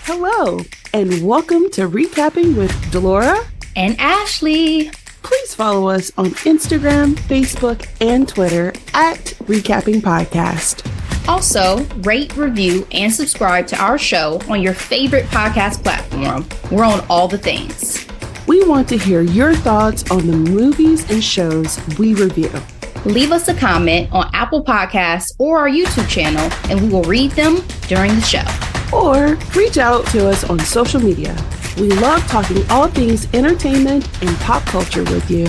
Hello, and welcome to reCapping with Delora and Ashley. Please follow us on Instagram, Facebook, and Twitter at reCapping Podcast. Also, rate, review, and subscribe to our show on your favorite podcast platform. We're on all the things. We want to hear your thoughts on the movies and shows we review. Leave us a comment on Apple Podcasts or our YouTube channel, and we will read them during the show. Or reach out to us on social media. We love talking all things entertainment and pop culture with you.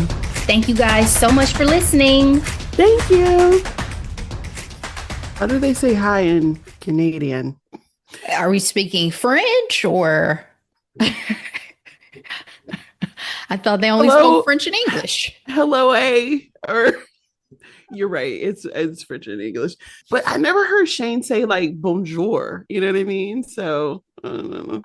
Thank you guys so much for listening. Thank you. How do they say hi in Canadian? Are we speaking French or? I thought they only spoke French and English. Hello, or you're right. It's French and English, but I never heard Shane say like bonjour. You know what I mean? So I don't know.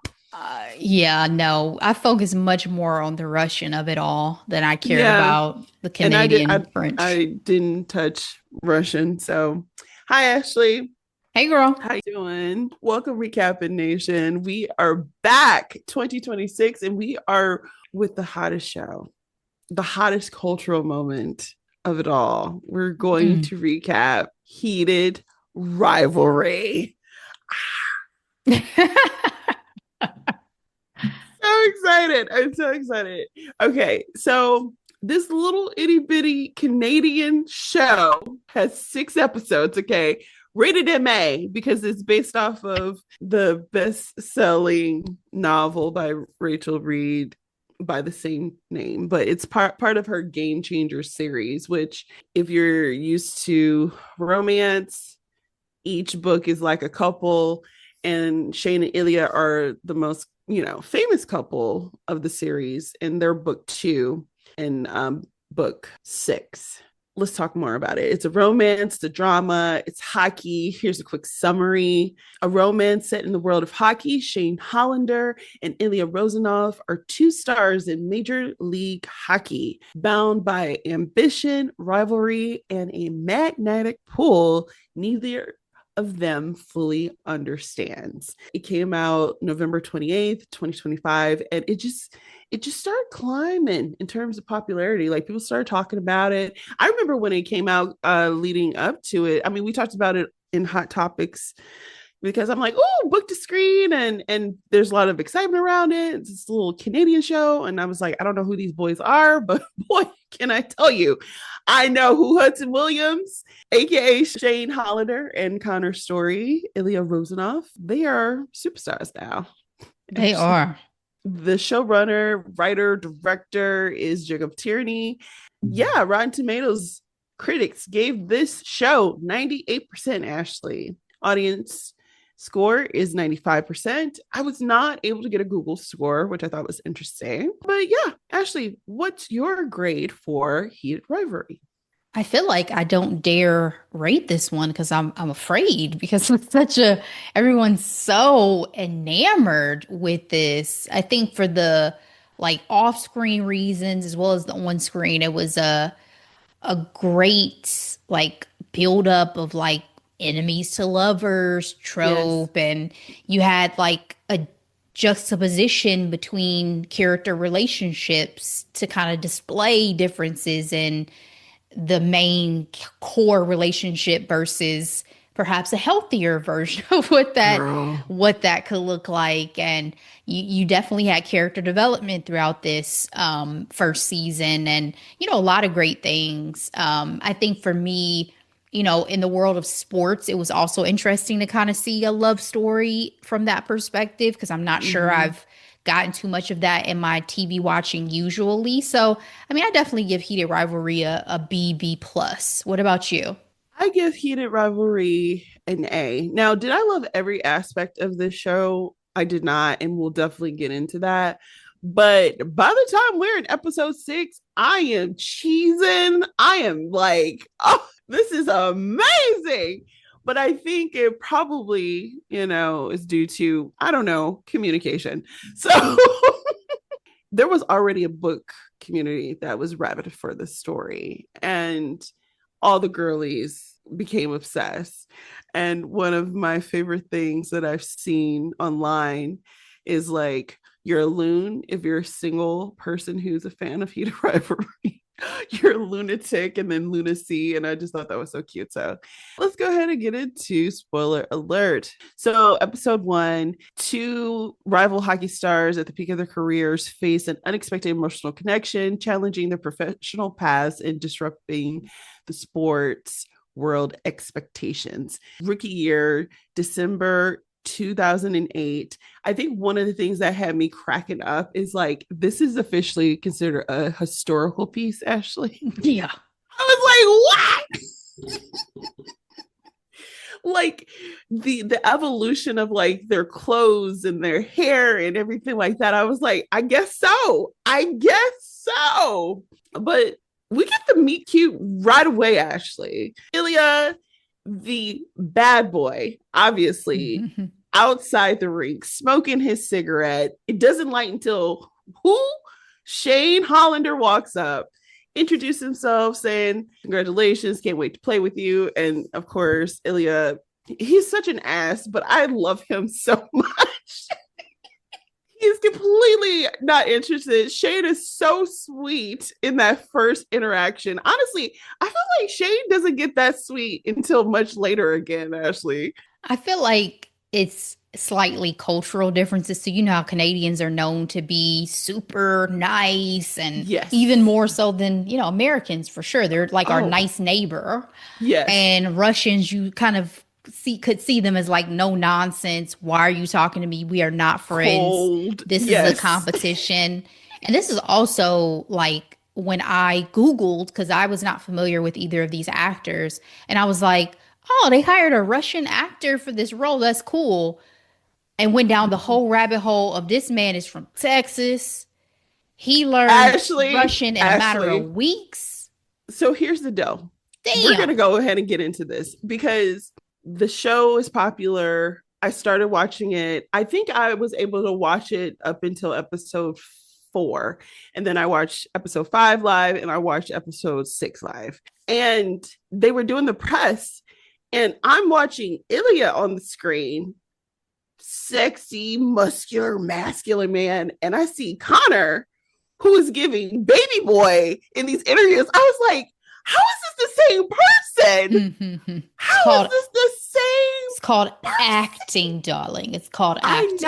Yeah, no, I focus much more on the Russian of it all than I cared about the Canadian French. I didn't touch Russian. So hi, Ashley. Hey, girl. How you doing? Welcome, reCappin Nation. We are back 2026, and we are with the hottest show, the hottest cultural moment of it all. We're going to recap Heated Rivalry. So excited. I'm so excited. Okay, so this little itty bitty Canadian show has 6 episodes, okay? Rated MA because it's based off of the best-selling novel by Rachel Reed by the same name, but it's part of her Game Changer series, which if you're used to romance, each book is like a couple, and Shane and Ilya are the most, famous couple of the series, and they're book 2 and book 6. Let's talk more about it. It's a romance, it's a drama, it's hockey. Here's a quick summary. A romance set in the world of hockey. Shane Hollander and Ilya Rozanov are 2 stars in Major League Hockey, bound by ambition, rivalry, and a magnetic pull neither of them fully understands. It came out November 28th, 2025, and it just started climbing in terms of popularity. Like, people started talking about it. I remember when it came out, leading up to it. I mean, we talked about it in Hot Topics because I'm like, oh, book to screen, and there's a lot of excitement around it. It's this little Canadian show, and I was like, I don't know who these boys are, but boy, can I tell you, I know who Hudson Williams, aka Shane Hollander, and Connor Story, Ilya Rozanov, they are superstars now. They are. The showrunner, writer, director is Jacob Tierney. Yeah, Rotten Tomatoes critics gave this show 98%, Ashley. Audience score is 95%. I was not able to get a Google score, which I thought was interesting. But yeah, Ashley, what's your grade for Heated Rivalry? I feel like I don't dare rate this one because I'm afraid, because it's everyone's so enamored with this. I think for the off-screen reasons as well as the on-screen, it was a great build up of enemies to lovers trope, yes. And you had a juxtaposition between character relationships to kind of display differences in the main core relationship versus perhaps a healthier version of what that could look like. And you definitely had character development throughout this first season, and a lot of great things. I think for me, in the world of sports, it was also interesting to kind of see a love story from that perspective, because I'm not sure I've gotten too much of that in my TV watching usually. So, I mean, I definitely give Heated Rivalry a B+. What about you? I give Heated Rivalry an A. Now, did I love every aspect of this show? I did not, and we'll definitely get into that. But by the time we're in episode 6, I am cheesing. I am like, oh, this is amazing. But I think it probably, is due to, I don't know, communication. So there was already a book community that was rabid for this story, and all the girlies became obsessed. And one of my favorite things that I've seen online is like, you're a loon if you're a single person who's a fan of Heat of Rivalry. You're a lunatic and then lunacy. And I just thought that was so cute. So let's go ahead and get into spoiler alert. So, episode one, two rival hockey stars at the peak of their careers face an unexpected emotional connection, challenging their professional paths and disrupting the sport's world expectations. Rookie year, December 2008. I think one of the things that had me cracking up is like, this is officially considered a historical piece, Ashley. Yeah. I was like, what? Like the evolution of like their clothes and their hair and everything like that. I was like, I guess so. I guess so. But we get the meet cute right away, Ashley. Ilya, the bad boy, obviously, outside the rink, smoking his cigarette. It doesn't light until who? Shane Hollander walks up, introduces himself, saying, "Congratulations, can't wait to play with you." And of course, Ilya, he's such an ass, but I love him so much. He's completely not interested. Shane is so sweet in that first interaction. Honestly, I feel like Shane doesn't get that sweet until much later again, Ashley. I feel like it's slightly cultural differences. So you know how Canadians are known to be super nice and Yes. even more so than, Americans for sure. They're like our Oh, nice neighbor. yes. And Russians, you kind of could see them as like no nonsense. Why are you talking to me? We are not friends. Cold. This is a Yes. competition. And this is also like when I Googled, because I was not familiar with either of these actors, and I was like, oh, they hired a Russian actor for this role. That's cool. And went down the whole rabbit hole of this man is from Texas. He learned Russian in a matter Ashley. of weeks. So here's the deal. Damn. We're going to go ahead and get into this because the show is popular. I started watching it. I think I was able to watch it up until episode 4. And then I watched episode 5 live and I watched episode 6 live. And they were doing the press. And I'm watching Ilya on the screen, sexy, muscular, masculine man. And I see Connor, who is giving baby boy in these interviews. I was like, how is this the same person? How is this the same? It's called acting, darling. It's called acting.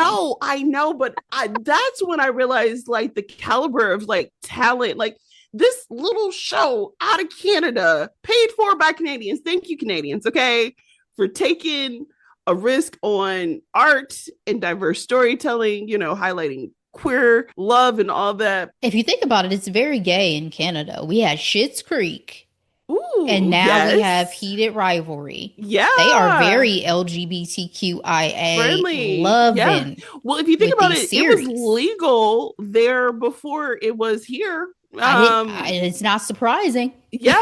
I know, but that's when I realized like the caliber of like talent, like this little show out of Canada, paid for by Canadians. Thank you, Canadians, okay, for taking a risk on art and diverse storytelling, highlighting queer love and all that. If you think about it, it's very gay in Canada. We had Schitt's Creek. Ooh, and now we have Heated Rivalry. Yeah. They are very LGBTQIA friendly. loving. Yeah. Well, if you think about it, series. It was legal there before it was here. It's not surprising. Yeah.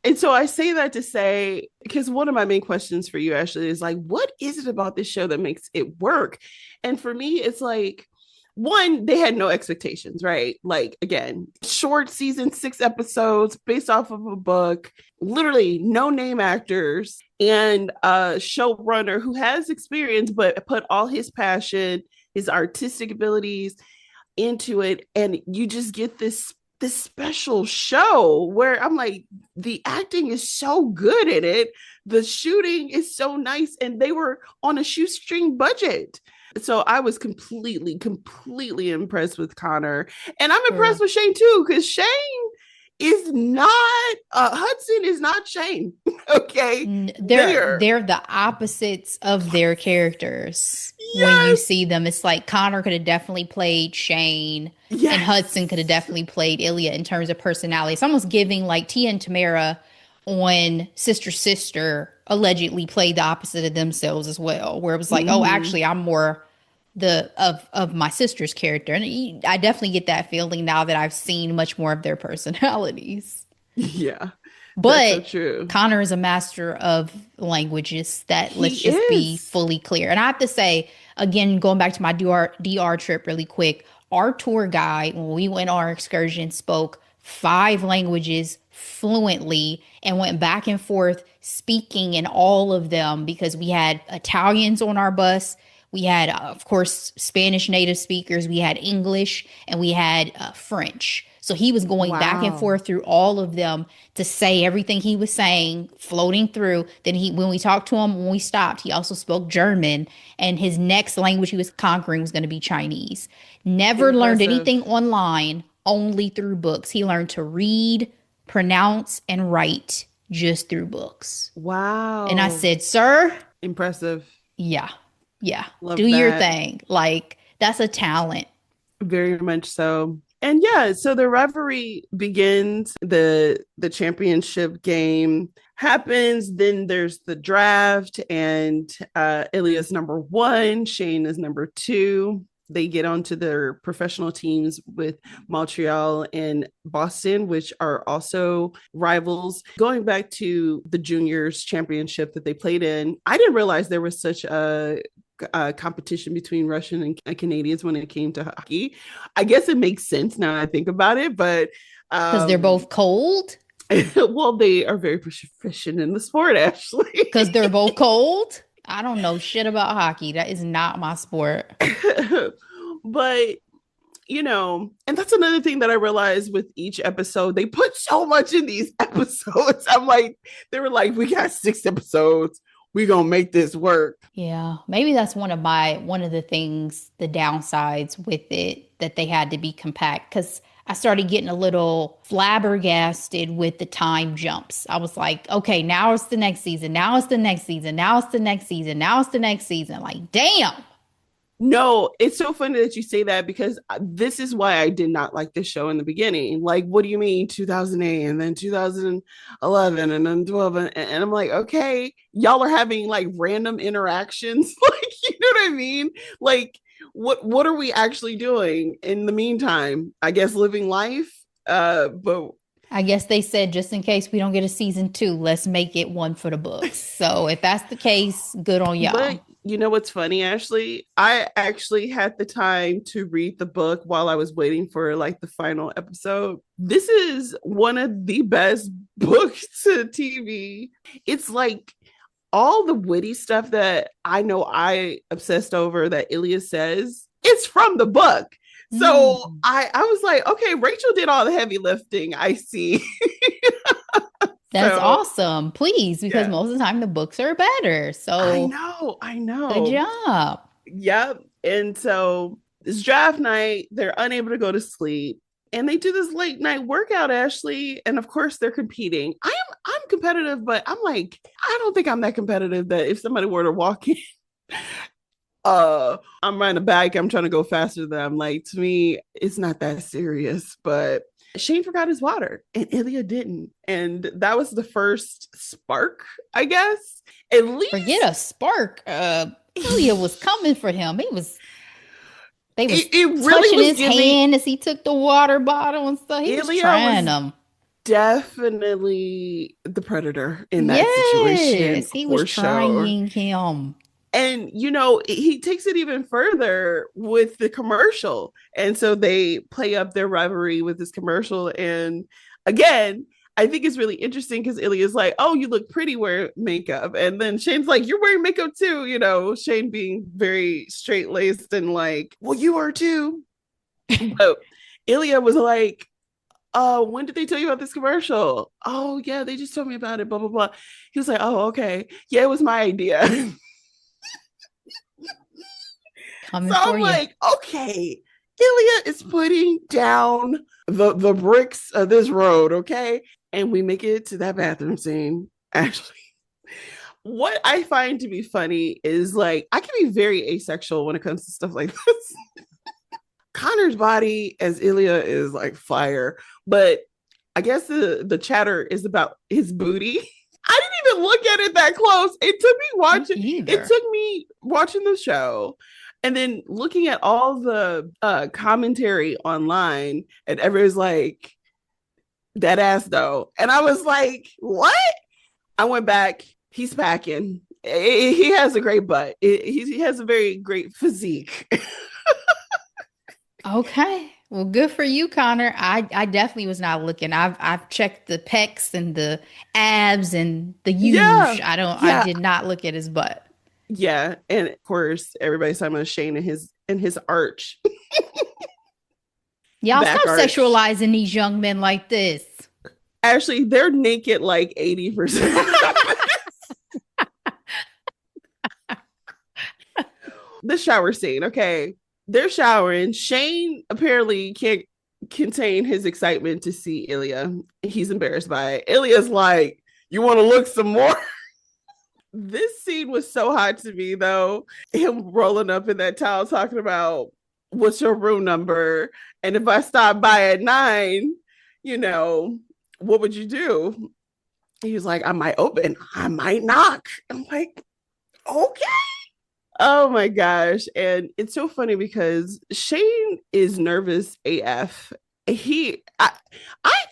And so I say that to say, because one of my main questions for you, Ashley, is like, what is it about this show that makes it work? And for me, it's like, one, they had no expectations, right? Like, again, short season, 6 episodes based off of a book, literally no name actors, and a showrunner who has experience, but put all his passion, his artistic abilities into it. And you just get this special show where I'm like, the acting is so good in it. The shooting is so nice. And they were on a shoestring budget. So I was completely impressed with Connor. And I'm impressed with Shane too, because Shane is not, Hudson is not Shane. Okay. They're the opposites of their characters. Yes. When you see them, it's like Connor could have definitely played Shane, yes, and Hudson could have definitely played Ilya in terms of personality. It's almost giving like Tia and Tamara on Sister allegedly played the opposite of themselves as well, where it was like, oh, actually, I'm more of my sister's character. And I definitely get that feeling now that I've seen much more of their personalities. Yeah. But so Connor is a master of languages let's just be fully clear. And I have to say, again, going back to my DR trip really quick, our tour guide, when we went on our excursion, spoke 5 languages fluently and went back and forth speaking in all of them because we had Italians on our bus. We had, of course, Spanish native speakers. We had English and we had French. So he was going back and Wow. forth through all of them to say everything he was saying, floating through. Then when we talked to him, when we stopped, he also spoke German. And his next language he was conquering was going to be Chinese. Never learned Impressive. anything online, only through books. He learned to read, pronounce, and write just through books. And I Wow. said, sir, Impressive. yeah, yeah, do Love your that. thing. Like, that's a talent. Very much so. And yeah, so the rivalry begins, the championship game happens, then there's the draft, and Ilya's number one, Shane is number two. They get onto their professional teams with Montreal and Boston, which are also rivals. Going back to the juniors championship that they played in, I didn't realize there was such a competition between Russian and Canadians when it came to hockey. I guess it makes sense now I think about it, but Because they're um, both cold. well, they are very proficient in the sport, Ashley. Because they're both cold. I don't know shit about hockey. That is not my sport. But and that's another thing that I realized with each episode. They put so much in these episodes. I'm like, they were like, we got 6 episodes. We gonna make this work. Yeah, maybe that's one of the things, the downsides with it, that they had to be compact because I started getting a little flabbergasted with the time jumps. I was like, okay, now it's the next season. Now it's the next season. Now it's the next season. Now it's the next season. Like, damn. No, it's so funny that you say that because this is why I did not like this show in the beginning. Like, what do you mean 2008 and then 2011 and then 12? And I'm like, okay, y'all are having like random interactions. Like, you know what I mean? Like, what are we actually doing in the meantime? I guess living life. But I guess they said just in case we don't get a season two, let's make it one for the books. So if that's the case, good on But y'all. you know what's funny, Ashley? I actually had the time to read the book while I was waiting for like the final episode. This is one of the best books to TV. It's like all the witty stuff that I know I obsessed over that Ilya says, it's from the book. So Mm. I was like, okay, Rachel did all the heavy lifting. I see. That's So awesome. Please, because yeah, most of the time the books are better. I So know, I good know. job. Yep. And so it's draft night. They're unable to go to sleep. And they do this late night workout, Ashley. And of course they're competing. I'm competitive, but I'm like, I don't think I'm that competitive that if somebody were to walk in, I'm riding a bike, I'm trying to go faster than them. Like to me, it's not that serious. But Shane forgot his water and Ilya didn't. And that was the first spark, I guess. At Forget least a spark. Ilya was coming for him. They was it really touching was his giving. hand as he took the water bottle and stuff. He was Ilya trying was them. definitely the predator in that situation Yes, he was for sure. trying him. And he takes it even further with the commercial. And so they play up their rivalry with this commercial. And again, I think it's really interesting because Ilya's like, oh, you look pretty wearing makeup. And then Shane's like, you're wearing makeup too. Shane being very straight laced and like, well, you are too. But Ilya was like, oh, when did they tell you about this commercial? Oh, yeah, they just told me about it, blah, blah, blah. He was like, oh, okay. Yeah, it was my idea. Coming So for I'm you. like, okay, Ilya is putting down the bricks of this road, okay? And we make it to that bathroom scene. Actually, what I find to be funny is like I can be very asexual when it comes to stuff like this. Connor's body as Ilya is like fire, but I guess the chatter is about his booty. I didn't even look at it that close. Me It either. took me watching the show and then looking at all the commentary online, and everyone's like, that ass though. And I was like, what? I went back. He's packing. He has a great butt. He has a very great physique. Okay. Well, good for you, Connor. I definitely was not looking. I've checked the pecs and the abs and the huge. Yeah. I Yeah. did not look at his butt. Yeah. And of course, everybody's talking about Shane and his arch, Y'all back stop arch. sexualizing these young men like this. Actually, they're naked like 80%. The shower scene. Okay. They're showering. Shane apparently can't contain his excitement to see Ilya. He's embarrassed by it. Ilya's like, "You want to look some more?" This scene was so hot to me, though. Him rolling up in that towel talking about what's your room number? And if I stop by at 9, you know, what would you do? He was like, I might open, I might knock. I'm like, okay. Oh my gosh. And it's so funny because Shane is nervous AF. I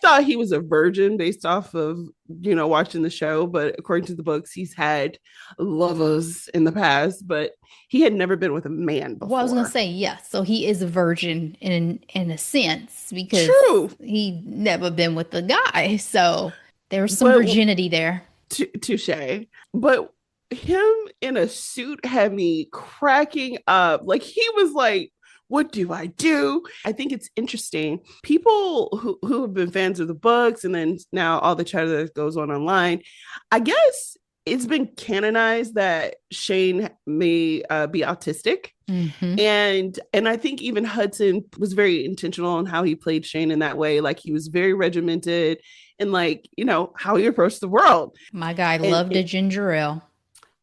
thought he was a virgin based off of, watching the show, but according to the books, he's had lovers in the past, but he had never been with a man Well, I was gonna before. say yes. So he is a virgin in a sense because True. he never been with a guy. So there's some But virginity there. touche. But him in a suit had me cracking up. Like he was like, what do I do? I think it's interesting. People who have been fans of the books and then now all the chatter that goes on online, I guess it's been canonized that Shane may be autistic. Hmm. And I think even Hudson was very intentional on how he played Shane in that way. Like he was very regimented and like, how he approached the world. My guy And loved a ginger ale.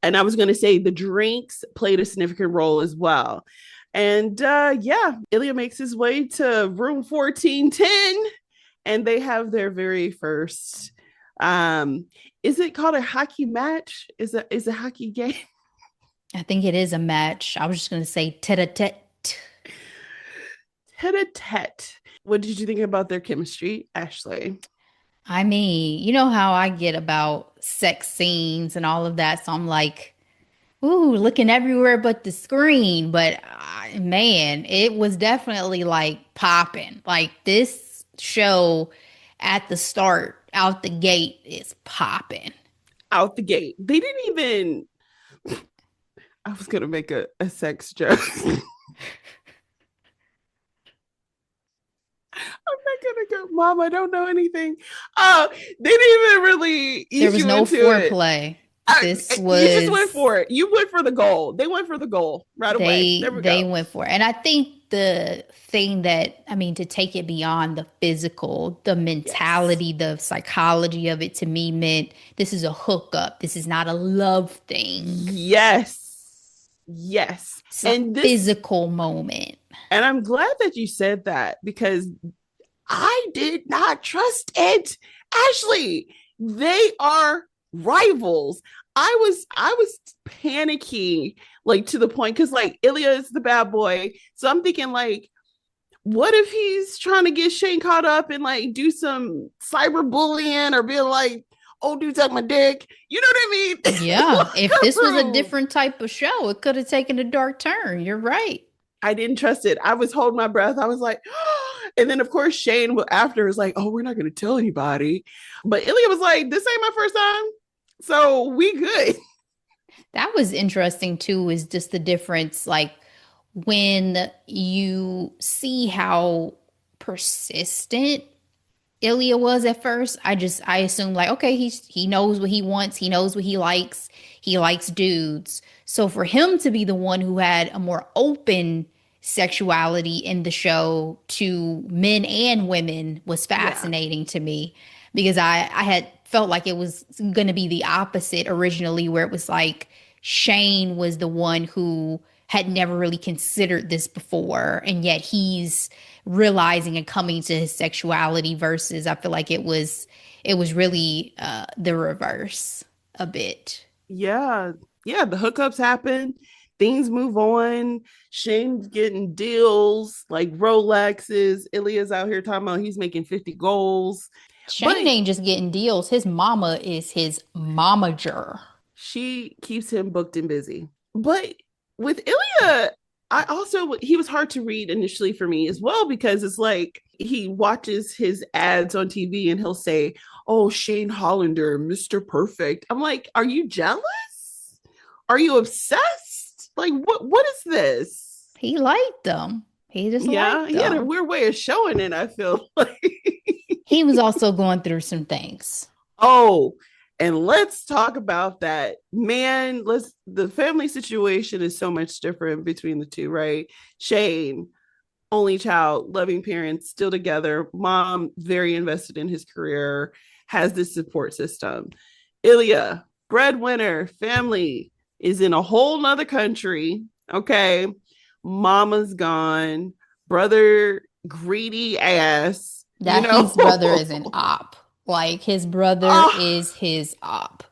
and I was going to say the drinks played a significant role as well. And yeah, Ilya makes his way to room 1410 and they have their very first is it called a hockey match? Is a hockey game? I think it is a match. I was just gonna say tete-a-tete. Tete-a-tete. What did you think about their chemistry, Ashley? I mean, you know how I get about sex scenes and all of that. So I'm like, ooh, looking everywhere but the screen. But man, it was definitely like popping. Like this show at the start, out the gate, is popping. Out the gate. They didn't even I was gonna make a sex joke. I'm not gonna go, Mom, I don't know anything. Oh, they didn't even really There ease was you no into it. foreplay. This You just went was for it. You went for the goal. They went for the goal right away. There we they go. went for it. And I think the thing that I mean to take it beyond the physical, the Yes. mentality, the psychology of it to me meant this is a hookup. This is not a love thing. Yes. Yes. It's a physical moment. And I'm glad that you said that because I did not trust it. Ashley, they are rivals. I was panicking like to the point because like Ilya is the bad boy. So I'm thinking like, what if he's trying to get Shane caught up and like do some cyberbullying or be like, oh dude, suck my dick. You know what I mean? Yeah, if Locker this was a room. different type of show, it could have taken a dark turn. You're right. I didn't trust it. I was holding my breath. I was like, and then of course Shane after was like, oh, we're not going to tell anybody. But Ilya was like, this ain't my first time, so we good. That was interesting too, is just the difference, like when you see how persistent Ilya was at first, I assumed like, okay, he knows what he wants, he knows what he likes dudes. So for him to be the one who had a more open sexuality in the show to men and women was Yeah, fascinating to me because I had felt like it was going to be the opposite originally, where it was like Shane was the one who had never really considered this before, and yet he's realizing and coming to his sexuality versus I feel like it was really the reverse a bit. yeah, yeah. The hookups happen. Things move on. Shane's getting deals like Rolexes. Ilya's out here talking about he's making 50 goals. Shane But ain't just getting deals. His mama is his momager. she keeps him booked and busy. But with Ilya, I also, he was hard to read initially for me as well, because it's like he watches his ads on TV and he'll say, "Oh, Shane Hollander, Mr. Perfect." I'm like, are you jealous? Are you obsessed? Like, what is this? He liked them. He just Yeah, liked he had a them. weird way of showing it, I feel like. He was also going through some things. Oh, and let's talk about that. Man, the family situation is so much different between the two, right? Shane, only child, loving parents, still together, mom, very invested in his career, has this support system. Ilya, breadwinner, family, is in a whole nother country. Okay. Mama's gone, brother, greedy ass, you That know. his brother is an op. Like his brother Oh, is his op.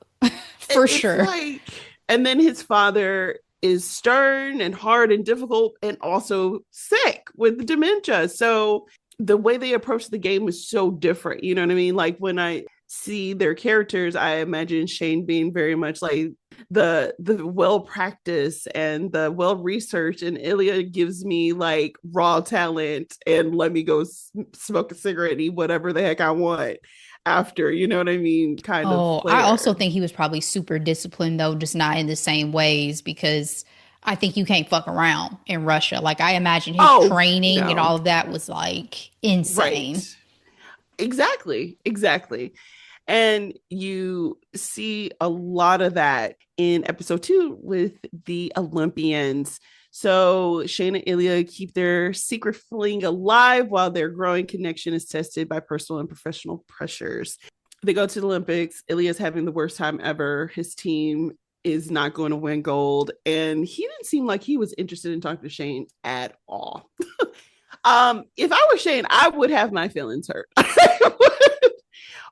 For it's sure. like, and then his father is stern and hard and difficult and also sick with dementia. So the way they approach the game is so different. You know what I mean? Like when I see their characters, I imagine Shane being very much like the well practiced and the well researched, and Ilya gives me like raw talent and let me go smoke a cigarette and eat whatever the heck I want after, you know what I mean, kind of Oh, I also flair. think he was probably super disciplined though, just not in the same ways because I think you can't fuck around in Russia. Like I imagine his Oh, training and no. all of that was like insane. Right. Exactly. Exactly. And you see a lot of that in episode 2 with the Olympians. So Shane and Ilya keep their secret fling alive while their growing connection is tested by personal and professional pressures. They go to the Olympics. Ilya's having the worst time ever. His team is not going to win gold. And he didn't seem like he was interested in talking to Shane at all. If I were Shane, I would have my feelings hurt.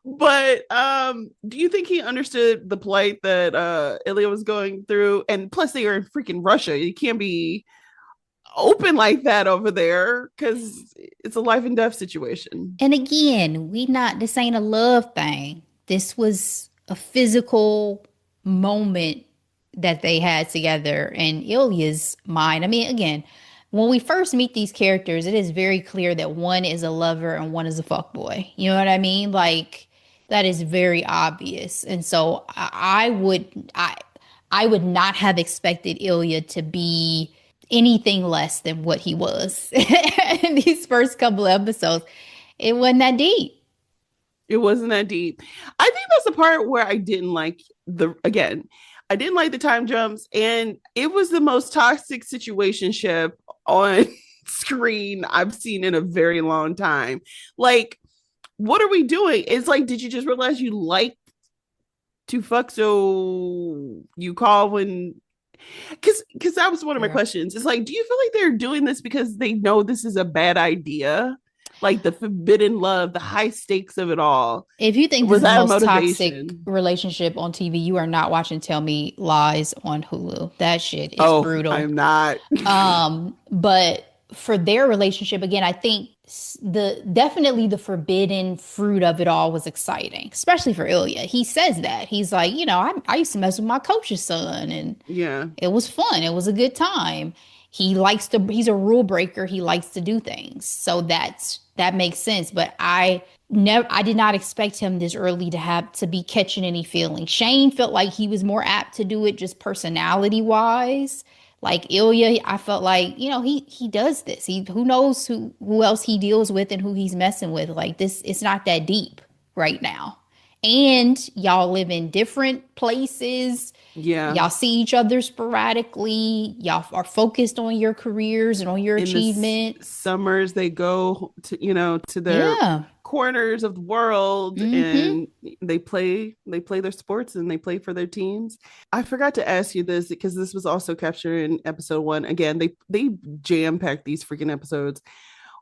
But do you think he understood the plight that Ilya was going through? And plus, they are in freaking Russia. You can't be open like that over there because it's a life and death situation. And again, we not this ain't a love thing. This was a physical moment that they had together in Ilya's mind. I mean, again, when we first meet these characters, it is very clear that one is a lover and one is a fuckboy. You know what I mean? Like that is very obvious. And so I would not have expected Ilya to be anything less than what he was in these first couple of episodes. It wasn't that deep. It wasn't that deep. I think that's the part where I didn't like I didn't like the time jumps, and it was the most toxic situationship on screen I've seen in a very long time. Like, what are we doing? It's like, did you just realize you like to fuck, so you call when, because that was one of my Fair. questions. It's like, do you feel like they're doing this because they know this is a bad idea? Like the forbidden love, the high stakes of it all. If you think this Was is the that a most toxic motivation? relationship on TV, you are not watching Tell Me Lies on Hulu. That shit is Oh, brutal. I'm not. But for their relationship, again, I think the definitely the forbidden fruit of it all was exciting, especially for Ilya. He says that he's like, I used to mess with my coach's son, and Yeah. it was fun. It was a good time. He's a rule breaker. He likes to do things. So that makes sense. But I did not expect him this early to be catching any feelings. Shane felt like he was more apt to do it just personality wise. Like Ilya, I felt like, he does this. Who knows who else he deals with and who he's messing with. Like this, it's not that deep right now. And y'all live in different places. Yeah. Y'all see each other sporadically. Y'all are focused on your careers and on your In the achievement. summers, they go to their Yeah. corners of the world, Mm-hmm. and they play their sports and they play for their teams. I forgot to ask you this because this was also captured in episode 1. Again, they jam packed these freaking episodes.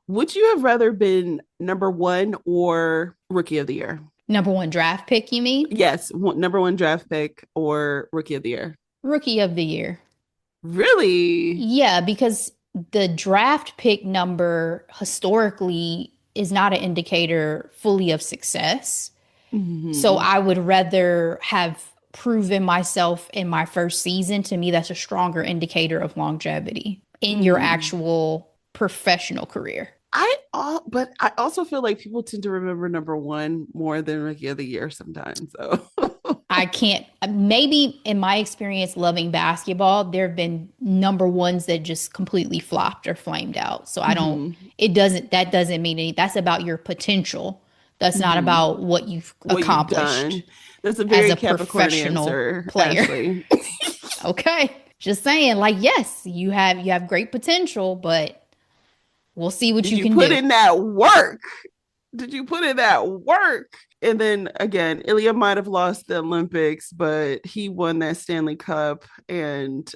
Would you have rather been number 1 or rookie of the year? Number one draft pick, you mean? Yes, number 1 draft pick or rookie of the year. Rookie of the year. Really? Yeah, because the draft pick number historically is not an indicator fully of success. So Mm-hmm. I would rather have proven myself in my first season. To me, that's a stronger indicator of longevity. in your Mm. actual professional career. But I also feel like people tend to remember number one more than Rookie of the Year sometimes. So I can't, maybe in my experience loving basketball, there have been number ones that just completely flopped or flamed out. So I don't, hmm that doesn't mean any, that's about your potential. That's not hmm about what you've what you've accomplished done. That's a as very a Capricorn professional answer, player. Ashley. Okay. Just saying, like, yes, you have great potential, but we'll see what Did you you can put do. in that work? Did you put in that work? And then again, Ilya might have lost the Olympics, but he won that Stanley Cup, and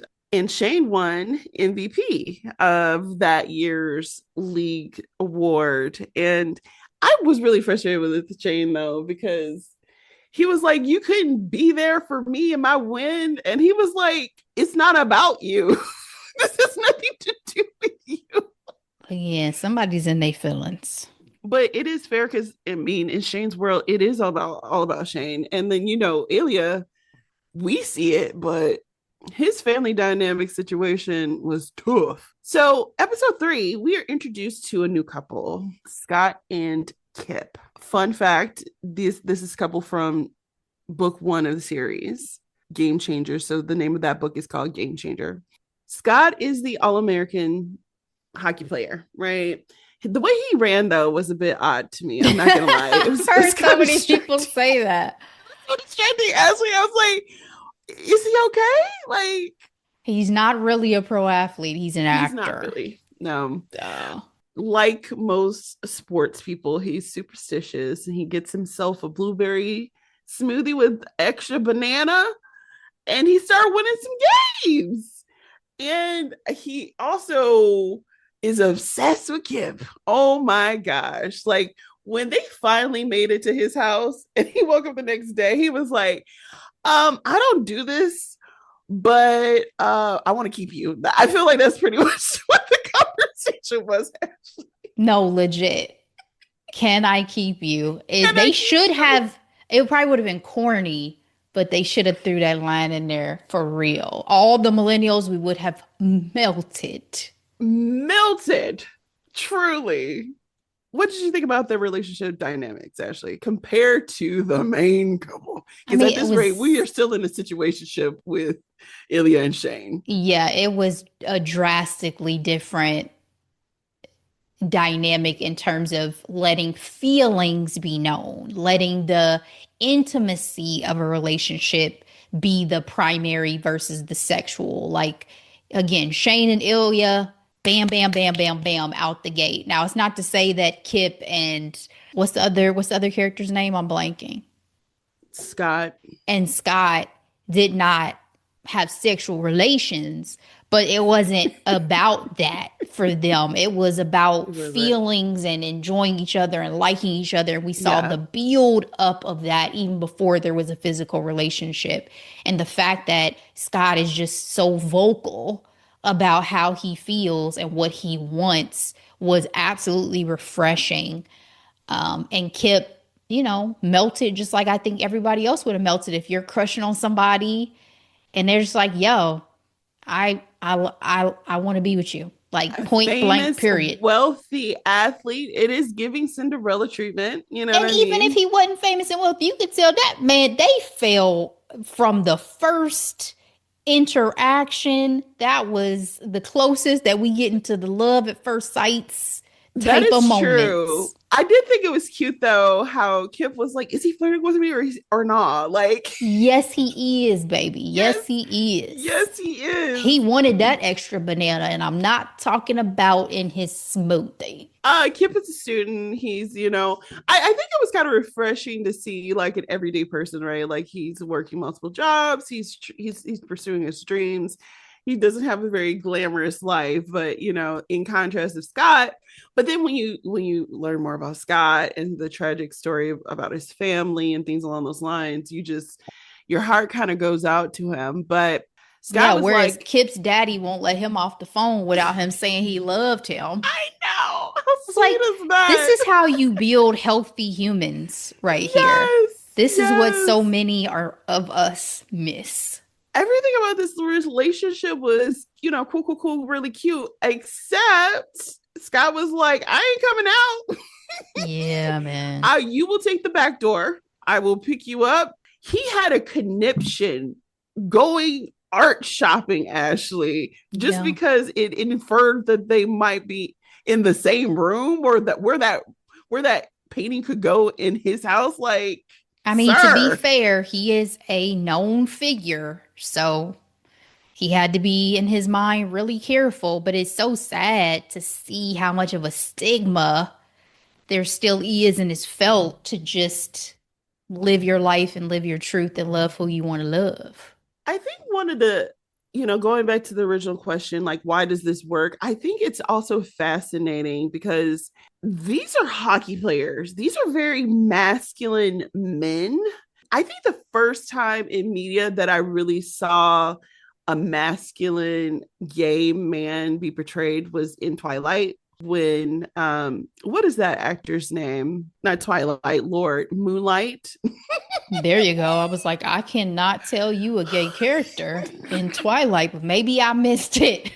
Shane won MVP of that year's league award. And I was really frustrated with Shane though, because he was like, "You couldn't be there for me and my win," and he was like, "It's not about you. This has nothing to do with you." Yeah, somebody's in their feelings. But it is fair because I mean, in Shane's world, it is all about Shane. And then Ilya, we see it, but his family dynamic situation was tough. So, episode 3, we are introduced to a new couple, Scott and Kip. Fun fact: this is a couple from book 1 of the series, Game Changer. So the name of that book is called Game Changer. Scott is the All-American hockey player, right? The way he ran though was a bit odd to me. I'm not gonna lie. It I've was heard it's so kind of many people distracting. say that. So distracting. Ashley, I was like, is he okay? Like, He's not really a pro athlete, he's an he's not actor. really. No. So, Like most sports people, he's superstitious and he gets himself a blueberry smoothie with extra banana and he started winning some games. And he also is obsessed with Kip. Oh my gosh. Like when they finally made it to his house and he woke up the next day, he was like, I don't do this, but I want to keep you. I feel like that's pretty much what the conversation was. no, legit. Can I keep you? Can I They keep should you? have, it probably would have been corny, but they should have threw that line in there for real. All the millennials, we would have melted. Melted. Truly. What did you think about their relationship dynamics, Ashley, compared to the main couple? I Because at mean, it this rate, we are was, still in a situationship with Ilya and Shane. yeah, it was a drastically different dynamic in terms of letting feelings be known, letting the intimacy of a relationship be the primary versus the sexual. Like, again, Shane and Ilya, bam, bam, bam, bam, bam, out the gate. Now, it's not to say that Kip and what's the other character's name? I'm blanking. Scott, And Scott did not have sexual relations, but it wasn't about that for them. It was it about wasn't. feelings and enjoying each other and liking each other. We saw Yeah, the build up of that even before there was a physical relationship. And the fact that Scott is just so vocal about how he feels and what he wants was absolutely refreshing. And Kip, melted just like I think everybody else would have melted if you're crushing on somebody and they're just like, "Yo, I want to be with you." Like a point blank, famous, period. wealthy athlete. It is giving Cinderella treatment. You know what And I even if mean? he wasn't famous and wealthy, you could tell that man they fell from the first interaction. That was the closest that we get into the love at first sights That type of is true. moments. I did think it was cute though how Kip was like, "Is he flirting with me or not?" Like, Yes, he is, baby. yes, Yes, he is. yes, he is. He wanted that extra banana, and I'm not talking about in his smoothie. Kip is a student. I think it was kind of refreshing to see like an everyday person, right? Like he's working multiple jobs. He's pursuing his dreams. He doesn't have a very glamorous life, but in contrast to Scott. But then when you learn more about Scott and the tragic story about his family and things along those lines, your heart kind of goes out to him. But Yeah, Scott was whereas like, Kip's daddy won't let him off the phone without him saying he loved him. I know. How It's sweet like, is this that? is how you build healthy humans right here. Yes, This is what so yes. many are of us miss. Everything about this relationship was cool, really cute. Except Scott was like, I ain't coming out. Yeah, man. You will take the back door. I will pick you up. He had a conniption going art shopping, Ashley, just Yeah. because it inferred that they might be in the same room, or that where that painting could go in his house. Like, I mean, to be sir. fair, he is a known figure, so he had to be in his mind really careful, but it's so sad to see how much of a stigma there still is and is felt to just live your life and live your truth and love who you want to love. I think one of the, going back to the original question, like, why does this work? I think it's also fascinating because these are hockey players, these are very masculine men. I think the first time in media that I really saw a masculine gay man be portrayed was in Twilight, when what is that actor's name? Not Twilight, Lord, Moonlight. There you go. I was like, I cannot tell you a gay character in Twilight, but maybe I missed it.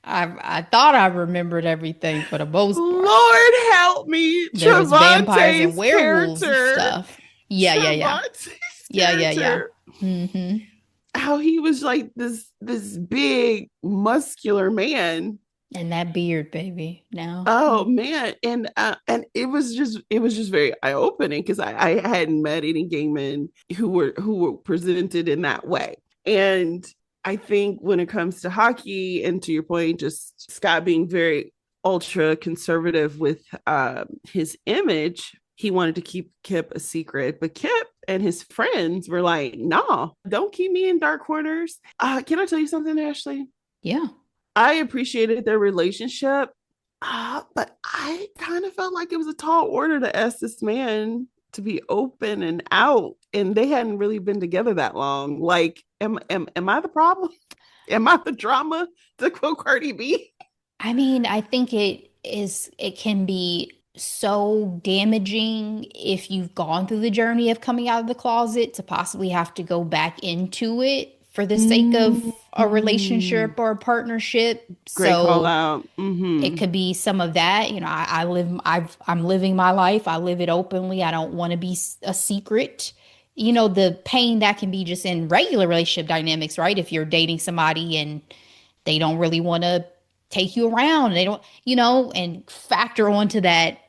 I thought I remembered everything for the most part. Lord help me. There was vampires and Travante's werewolves and character. stuff. Yeah, yeah, yeah. Travante's Yeah, yeah, yeah. character. Hmm. How he was like this big muscular man. And that beard, baby. Now. Oh man. And it was just very eye-opening because I hadn't met any gay men who were presented in that way. And I think when it comes to hockey, and to your point, just Scott being very ultra conservative with his image, he wanted to keep Kip a secret. But Kip and his friends were like, "Nah, don't keep me in dark corners." Can I tell you something, Ashley? Yeah. I appreciated their relationship, but I kind of felt like it was a tall order to ask this man to be open and out, and they hadn't really been together that long. Like, am I the problem? Am I the drama? To quote Cardi B. I mean, I think it can be so damaging if you've gone through the journey of coming out of the closet to possibly have to go back into it for the sake of a Mm-hmm. relationship or a partnership. Great call So out. it Mm-hmm. could be some of that. I'm living my life. I live it openly. I don't want to be a secret. The pain that can be just in regular relationship dynamics, right? If you're dating somebody and they don't really want to take you around, they don't, and factor onto that,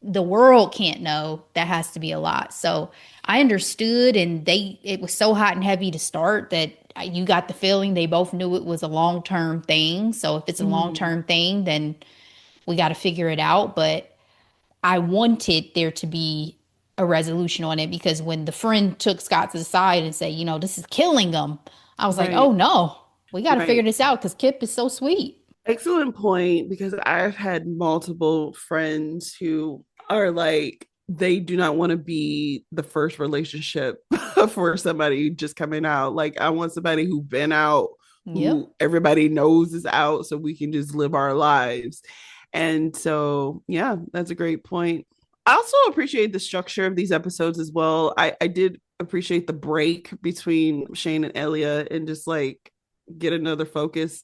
the world can't know, that has to be a lot. So I understood, and it was so hot and heavy to start that you got the feeling they both knew it was a long-term thing. So if it's a Mm. long-term thing, then we got to figure it out. But I wanted there to be a resolution on it, because when the friend took Scott to the side and said, this is killing him, I was like, oh Right. no, we got to figure Right. this out because Kip is so sweet. Excellent point, because I've had multiple friends who are like, they do not want to be the first relationship for somebody just coming out. Like, I want somebody who's been out, Yep. who everybody knows is out, so we can just live our lives. And so, yeah, that's a great point. I also appreciate the structure of these episodes as well. I did appreciate the break between Shane and Elia, and just like get another focus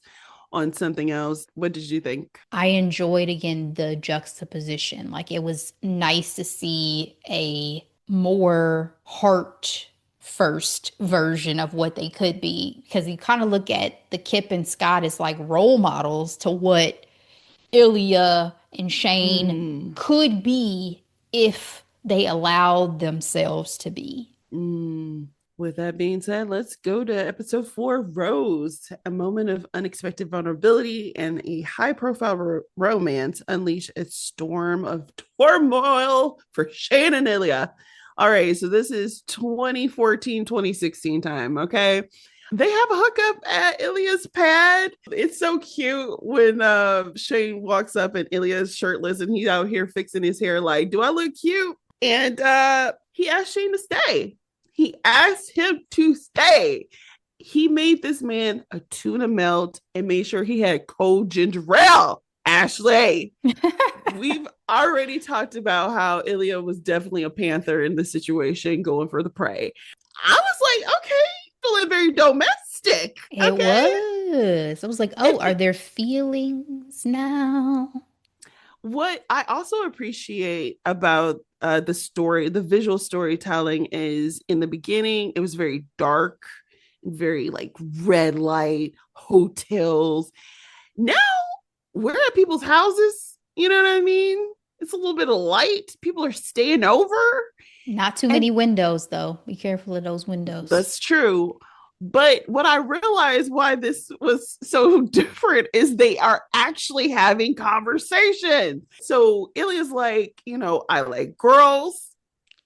on something else. What did you think? I enjoyed again the juxtaposition. Like it was nice to see a more heart first version of what they could be, because you kind of look at the Kip and Scott as like role models to what Ilya and Shane Mm, could be if they allowed themselves to be. mm. With that being said, let's go to episode 4, Rose. A moment of unexpected vulnerability and a high profile romance unleash a storm of turmoil for Shane and Ilya. All right, so this is 2014, 2016 time, okay? They have a hookup at Ilya's pad. It's so cute when Shane walks up and Ilya's shirtless and he's out here fixing his hair like, do I look cute? And he asked Shane to stay. He asked him to stay. He made this man a tuna melt and made sure he had cold ginger ale. Ashley, we've already talked about how Ilya was definitely a panther in this situation, going for the prey. I was like, okay, feeling very domestic. It Okay. was. this. I was like, oh, are there feelings now? What I also appreciate about the story, the visual storytelling, is in the beginning, it was very dark, very like red light, hotels. Now we're at people's houses. You know what I mean? It's a little bit of light. People are staying over. Not too And many windows, though. Be careful of those windows. that's true. But what I realized why this was so different is they are actually having conversation. So Ilya's like, I like girls.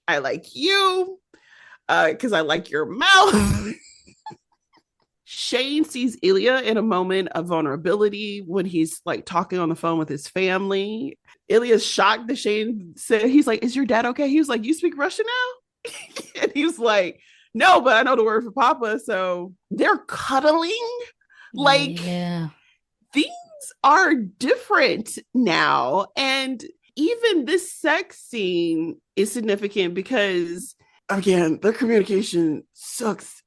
I like you because I like your mouth. Shane sees Ilya in a moment of vulnerability when he's like talking on the phone with his family. Ilya's shocked that Shane said, he's like, is your dad okay? He was like, you speak Russian now? And he was like, no, but I know the word for Papa. So they're cuddling. Like Yeah. things are different now. And even this sex scene is significant because, again, their communication sucks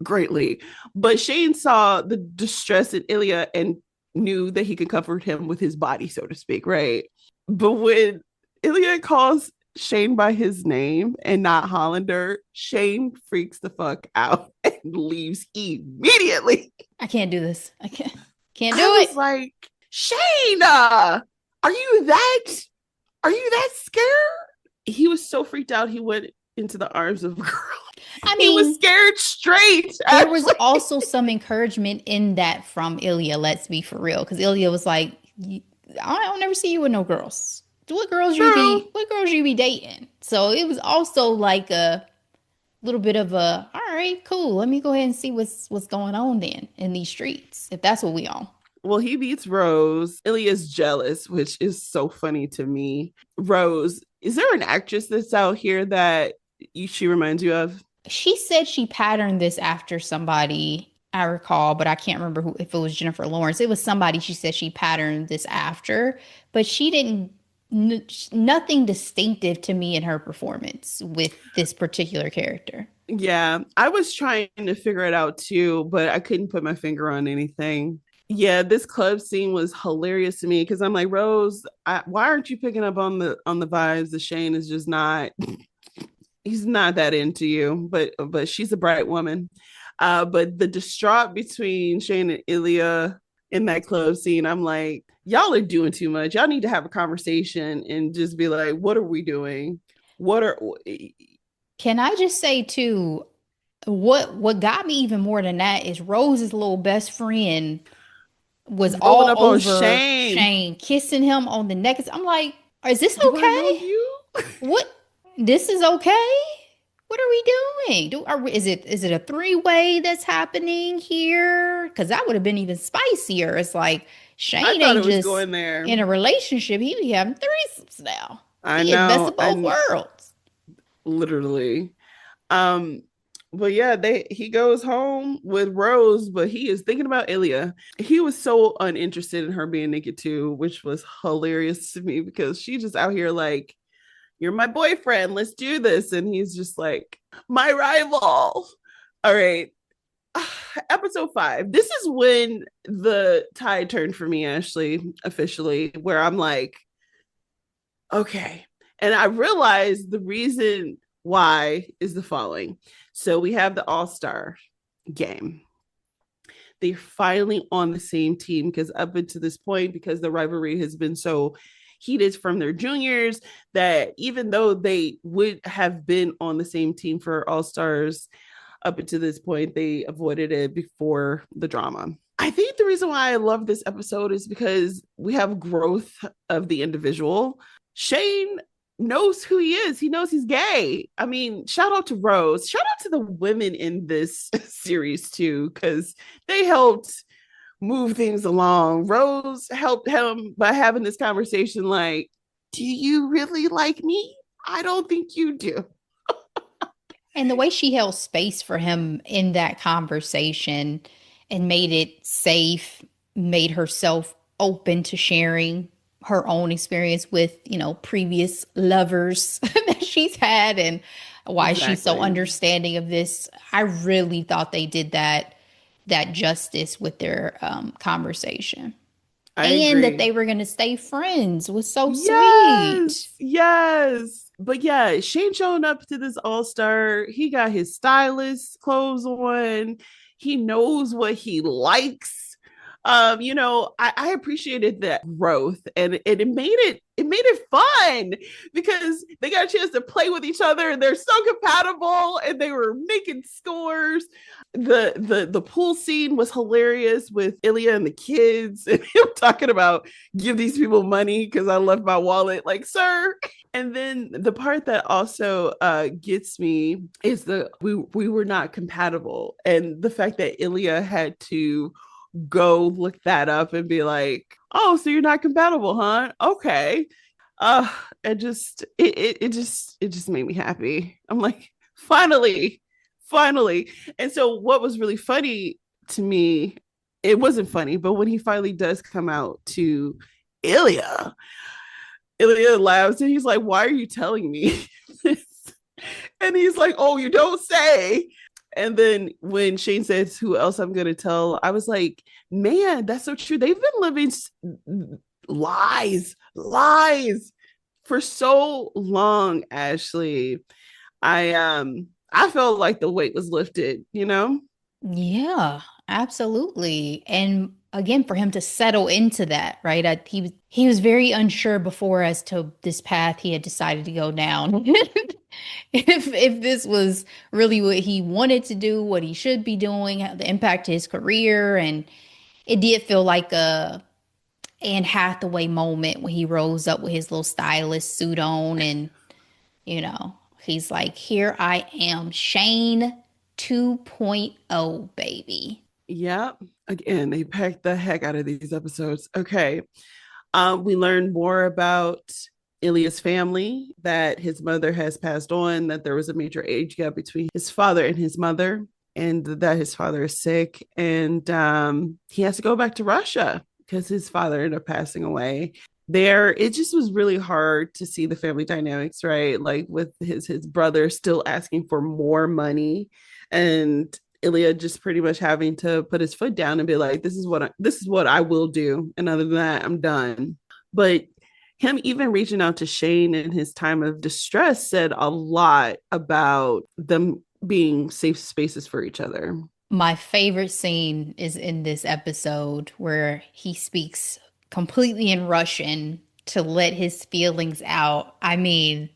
greatly. But Shane saw the distress in Ilya and knew that he could comfort him with his body, so to speak, right? But when Ilya calls Shane by his name and not Hollander, Shane freaks the fuck out and leaves immediately. I can't do this. I can't do I it. was like, Shane, are you that scared? He was so freaked out he went into the arms of a girl. I He was mean, scared straight. there was Actually. also some encouragement in that from Ilya, let's be for real. Because Ilya was like, I'll never see you with no girls. True. What girls you be dating? So it was also like a little bit of a, all right, cool. Let me go ahead and see what's going on then in these streets, if that's what we on. Well, he beats Rose. Ilya's jealous, which is so funny to me. Rose, is there an actress that's out here that she reminds you of? She said she patterned this after somebody I recall, but I can't remember who, if it was Jennifer Lawrence. It was somebody she said she patterned this after, but she didn't, nothing distinctive to me in her performance with this particular character. Yeah, I was trying to figure it out too, but I couldn't put my finger on anything. Yeah, this club scene was hilarious to me because I'm like, Rose, why aren't you picking up on the vibes that Shane is just not he's not that into you, but she's a bright woman. But the distraught between Shane and Ilya in that club scene, I'm like, y'all are doing too much. Y'all need to have a conversation and just be like, what are we doing? What are Can I just say too, what got me even more than that is Rose's little best friend was rolling all up on over Shane? Shane, kissing him on the neck. I'm like, is this Do I know okay? you? What? This is okay? What are we doing? Is it a three-way that's happening here? Because that would have been even spicier. It's like I Shane thought ain't it was just going there. in a relationship. He be having threesomes now. I He had best know. of both worlds. Literally. Um, but yeah, they he goes home with Rose, but he is thinking about Ilya. He was so uninterested in her being naked too, which was hilarious to me because she just out here like, you're my boyfriend, let's do this. And he's just like, my rival. All right. Episode 5. This is when the tide turned for me, Ashley, officially, where I'm like, okay. And I realized the reason why is the following. So we have the All-Star game. They're finally on the same team because up until this point, because the rivalry has been so heated from their juniors, that even though they would have been on the same team for All Stars up until this point, they avoided it before the drama. I think the reason why I love this episode is because we have growth of the individual. Shane knows who he is. He knows he's gay. I mean, shout out to Rose. Shout out to the women in this series too, because they helped move things along. Rose helped him by having this conversation like, do you really like me? I don't think you do. And the way she held space for him in that conversation and made it safe, made herself open to sharing her own experience with, previous lovers that she's had and why she's so Exactly. understanding of this. I really thought they did that that justice with their conversation. I And that agree. they were going to stay friends was so sweet. Yes, yes. But yeah, Shane showing up to this all-star. He got his stylist clothes on. He knows what he likes. I appreciated that growth, and it made it fun because they got a chance to play with each other, and they're so compatible, and they were making scores. The pool scene was hilarious with Ilya and the kids, and him talking about give these people money because I left my wallet. Like, sir. And then the part that also gets me is we were not compatible, and the fact that Ilya had to go look that up and be like, oh, so you're not compatible, huh? Okay. Uh, it just made me happy. I'm like, finally, finally. And so what was really funny to me, it wasn't funny, but when he finally does come out to Ilya, Ilya laughs and he's like, why are you telling me this? And he's like, oh, you don't say. And then when Shane says, who else I'm going to tell, I was like, man, that's so true. They've been living lies, lies for so long, Ashley. I felt like the weight was lifted, you know? Yeah, absolutely. And again, for him to settle into that, right? He was very unsure before as to this path he had decided to go down. If this was really what he wanted to do, what he should be doing, the impact to his career, and it did feel like a Anne Hathaway moment when he rose up with his little stylist suit on, and he's like, "Here I am, Shane 2.0, baby." Yep. Again, they packed the heck out of these episodes. Okay. We learned more about Ilya's family, that his mother has passed on, that there was a major age gap between his father and his mother, and that his father is sick. And he has to go back to Russia because his father ended up passing away. There, it just was really hard to see the family dynamics, right? Like with his brother still asking for more money, and Ilya just pretty much having to put his foot down and be like, this is what I will do, and other than that, I'm done. But him even reaching out to Shane in his time of distress said a lot about them being safe spaces for each other. My favorite scene is in this episode where he speaks completely in Russian to let his feelings out. I mean,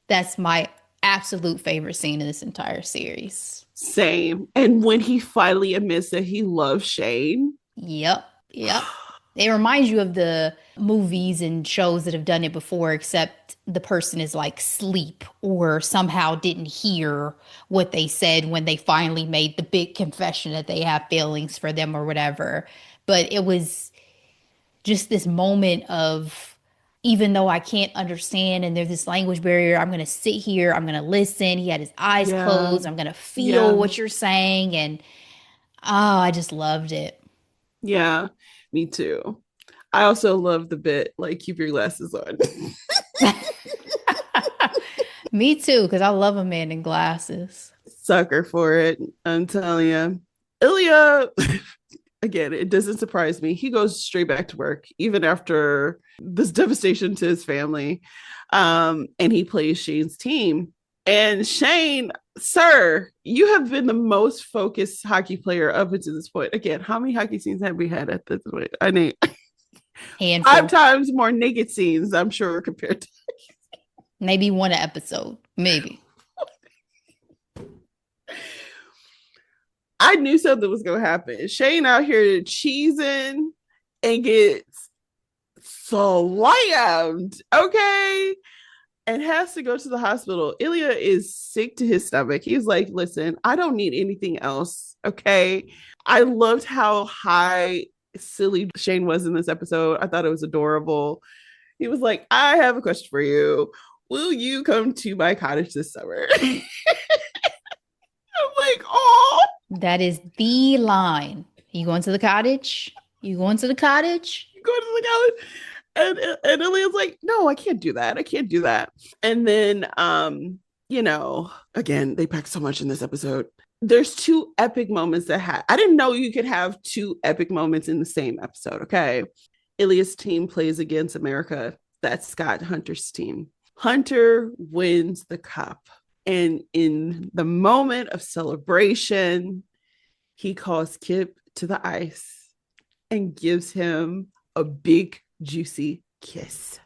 that's my absolute favorite scene in this entire series. Same. And when he finally admits that he loves Shane, Yep, yep. It reminds you of the movies and shows that have done it before, except the person is like sleep or somehow didn't hear what they said when they finally made the big confession that they have feelings for them or whatever. But it was just this moment of, even though I can't understand and there's this language barrier, I'm going to sit here, I'm going to listen. He had his eyes yeah, closed, I'm going to feel yeah, what you're saying. And I just loved it. yeah, me too. I also love the bit like keep your glasses on. Me too, because I love a man in glasses. Sucker for it. I'm telling you. Ilya, again, it doesn't surprise me. He goes straight back to work, even after this devastation to his family. And he plays Shane's team. And Shane, sir, you have been the most focused hockey player up until this point. Again, how many hockey scenes have we had at this point? I mean, five Handful. times more naked scenes, I'm sure, compared to. Maybe one episode. Maybe. I knew something was going to happen. Shane out here cheesing and gets slammed, okay? And has to go to the hospital. Ilya is sick to his stomach. He's like, listen, I don't need anything else, okay? I loved how high silly Shane was in this episode. I thought it was adorable. He was like, I have a question for you. Will you come to my cottage this summer? I'm like, oh, That is the line. You going to the cottage? You going to the cottage? you going to the cottage? And Ilya's like, no, I can't do that. I can't do that. And then again, they packed so much in this episode. there's two epic moments I didn't know you could have two epic moments in the same episode. Okay. Ilya's team plays against America. That's Scott Hunter's team. Hunter wins the cup. And in the moment of celebration, he calls Kip to the ice and gives him a big, juicy kiss.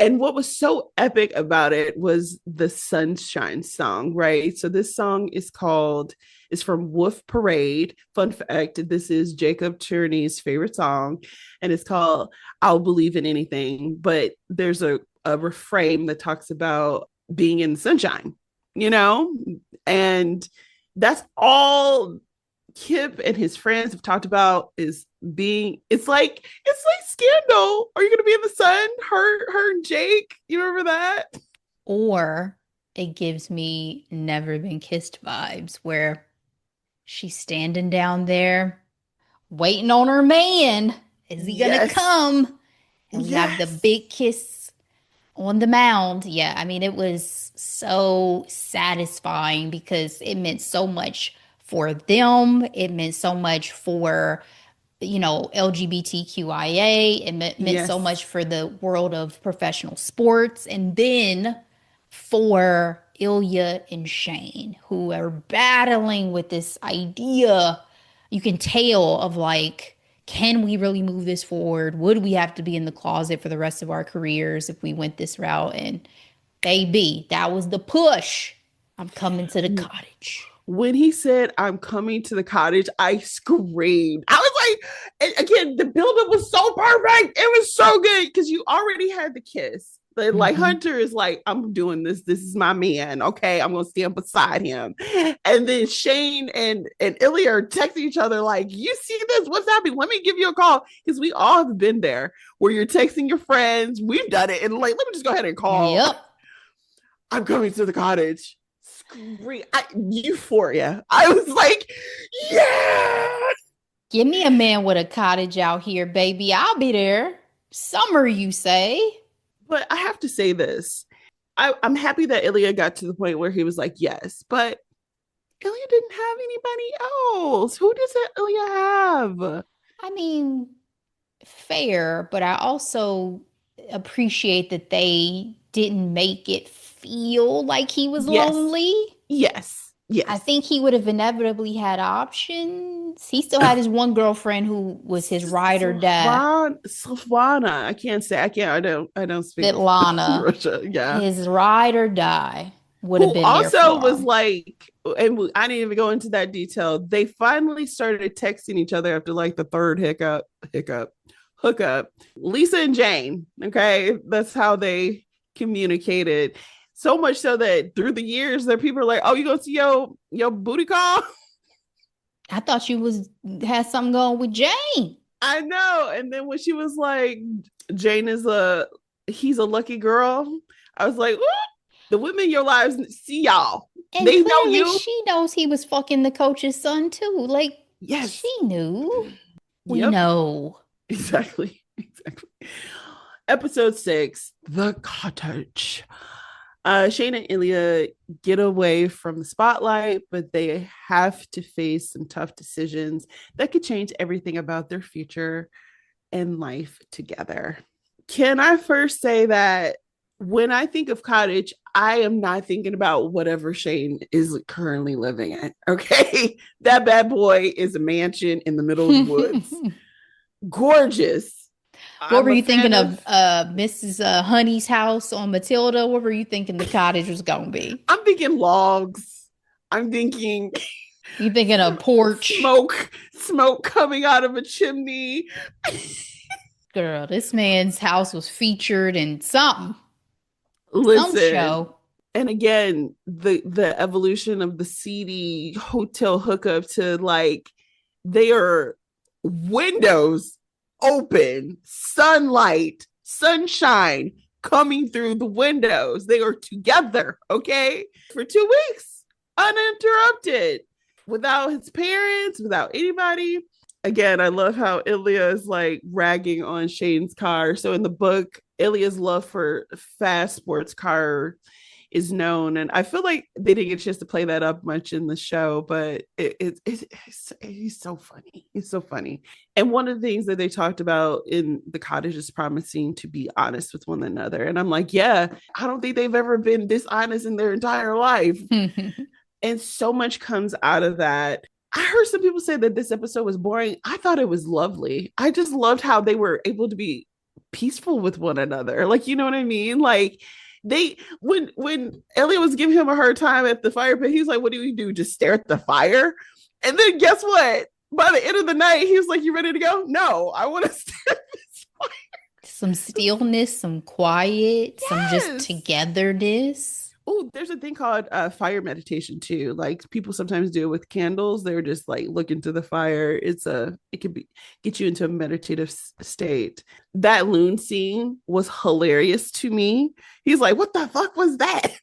And what was so epic about it was the Sunshine song, right? So this song is from Wolf Parade. Fun fact, this is Jacob Cherney's favorite song, and it's called I'll Believe in Anything. But there's a refrain that talks about being in the sunshine, you know? And that's all Kip and his friends have talked about is being it's like Scandal. Are you gonna be in the sun? Her and Jake. You remember that? Or it gives me Never Been Kissed vibes where she's standing down there waiting on her man. Is he gonna Yes. come? And we have the Yes. big kiss on the mound. Yeah, I mean, it was so satisfying because it meant so much for them. It meant so much for, LGBTQIA. It meant so Yes. much for the world of professional sports. And then for Ilya and Shane, who are battling with this idea, you can tell of like, can we really move this forward? Would we have to be in the closet for the rest of our careers if we went this route? And baby, that was the push. I'm coming to the cottage. When he said, I'm coming to the cottage, I screamed. I was like, again, the buildup was so perfect. It was so good because you already had the kiss. Like Mm-hmm. Hunter is like, I'm doing this. This is my man. Okay, I'm gonna stand beside him. And then Shane and Ilya are texting each other like, you see this? What's happening? Let me give you a call because we all have been there where you're texting your friends. We've done it, and like, let me just go ahead and call. Yep. I'm coming to the cottage. Euphoria. I was like, yeah. Give me a man with a cottage out here, baby. I'll be there. Summer, you say? But I have to say this. I'm happy that Ilya got to the point where he was like, yes, but Ilya didn't have anybody else. Who does Ilya have? I mean, fair, but I also appreciate that they didn't make it feel like he was Yes. lonely. Yes. I Yes. think he would have inevitably had options. He still had his one girlfriend who was his ride or die, Slavana. I don't speak Svetlana. Russia. Yeah. His ride or die would have Who been there also for was him. like, and I didn't even go into that detail. They finally started texting each other after like the third hookup. Lisa and Jane. Okay. That's how they communicated. So much so that through the years, there people are like, oh, you gonna see your booty call? I thought you had something going with Jane. I know. And then when she was like, Jane he's a lucky girl. I was like, ooh, the women in your lives see y'all. And They know clearly you. she knows he was fucking the coach's son too. Like, Yes. she knew. We Yep. know. Exactly. Episode 6, The Cottage. Shane and Ilya get away from the spotlight, but they have to face some tough decisions that could change everything about their future and life together. Can I first say that when I think of cottage, I am not thinking about whatever Shane is currently living in. Okay. That bad boy is a mansion in the middle of the woods. Gorgeous. What were I'm a you thinking fan of Mrs. Honey's house on Matilda? What were you thinking the cottage was going to be? I'm thinking logs. I'm thinking You thinking a porch? smoke coming out of a chimney. Girl, this man's house was featured in some Listen, show. and again, the evolution of the seedy hotel hookup to like they are windows open, sunlight, sunshine coming through the windows. They are together, okay, for 2 weeks, uninterrupted, without his parents, without anybody. Again, I love how Ilya is like ragging on Shane's car. So in the book, Ilya's love for fast sports car is known. And I feel like they didn't get a chance to play that up much in the show, but he's so funny. He's so funny. And one of the things that they talked about in the cottage is promising to be honest with one another. And I'm like, yeah, I don't think they've ever been dishonest in their entire life. And so much comes out of that. I heard some people say that this episode was boring. I thought it was lovely. I just loved how they were able to be peaceful with one another. Like, you know what I mean? Like they when Elliot was giving him a hard time at the fire pit, he was like, what do you do? Just stare at the fire? And then guess what? By the end of the night, he was like, you ready to go? No, I want to stare at this fire. Some stillness, some quiet, some just togetherness. Oh, there's a thing called fire meditation too. Like people sometimes do it with candles. They're just like looking to the fire. It can be get you into a meditative state. That loon scene was hilarious to me. He's like, "What the fuck was that?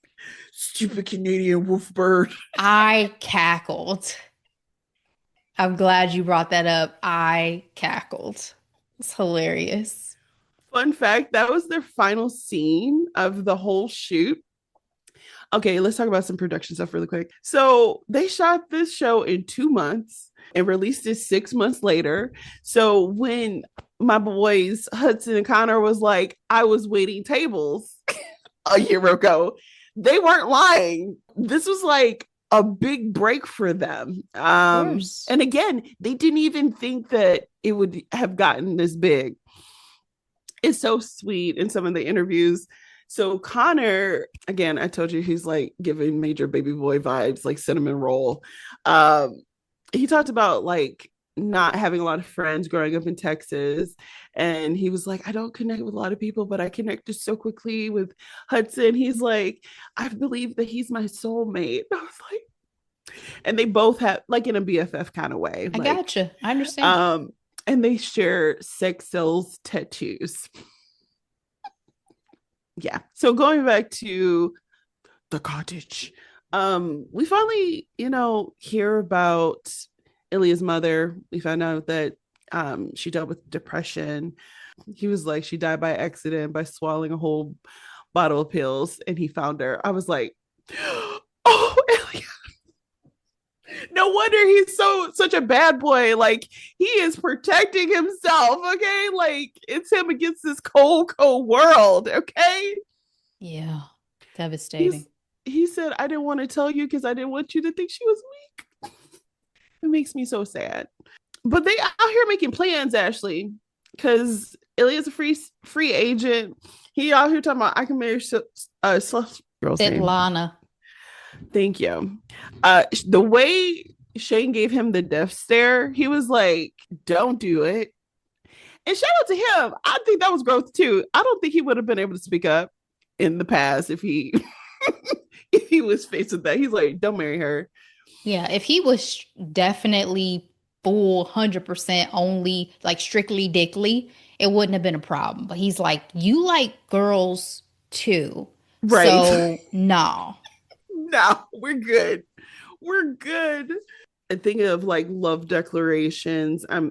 Stupid Canadian wolf bird." I cackled. I'm glad you brought that up. I cackled. It's hilarious. Fun fact: that was their final scene of the whole shoot. Okay, let's talk about some production stuff really quick. So they shot this show in 2 months and released it 6 months later. So when my boys Hudson and Connor was like, I was waiting tables a year ago, they weren't lying. This was like a big break for them. And again, they didn't even think that it would have gotten this big. It's so sweet in some of the interviews. So Connor, again, I told you he's like giving major baby boy vibes, like cinnamon roll. He talked about like not having a lot of friends growing up in Texas. And he was like, I don't connect with a lot of people, but I connected so quickly with Hudson. He's like, I believe that he's my soulmate. I was like, and they both have like in a BFF kind of way. I gotcha. I understand. And they share sex cells tattoos. Yeah. So going back to the cottage, we finally, hear about Ilya's mother. We found out that she dealt with depression. He was like, she died by accident by swallowing a whole bottle of pills, and he found her. I was like, oh, Ilya. No wonder he's such a bad boy. Like he is protecting himself. Okay, like it's him against this cold world. Okay. Yeah, devastating. He said, I didn't want to tell you because I didn't want you to think she was weak. It makes me so sad. But they out here making plans, Ashley, because Ilya's a free agent. He out here talking about I can marry girl's name. Svetlana. Thank you. The way Shane gave him the death stare, he was like, don't do it. And shout out to him. I think that was growth too. I don't think he would have been able to speak up in the past if he if he was faced with that. He's like, don't marry her. Yeah, if he was definitely full 100% only like strictly dickly, it wouldn't have been a problem. But he's like, you like girls too. Right. So no. No, we're good. We're good. And thinking of like love declarations, a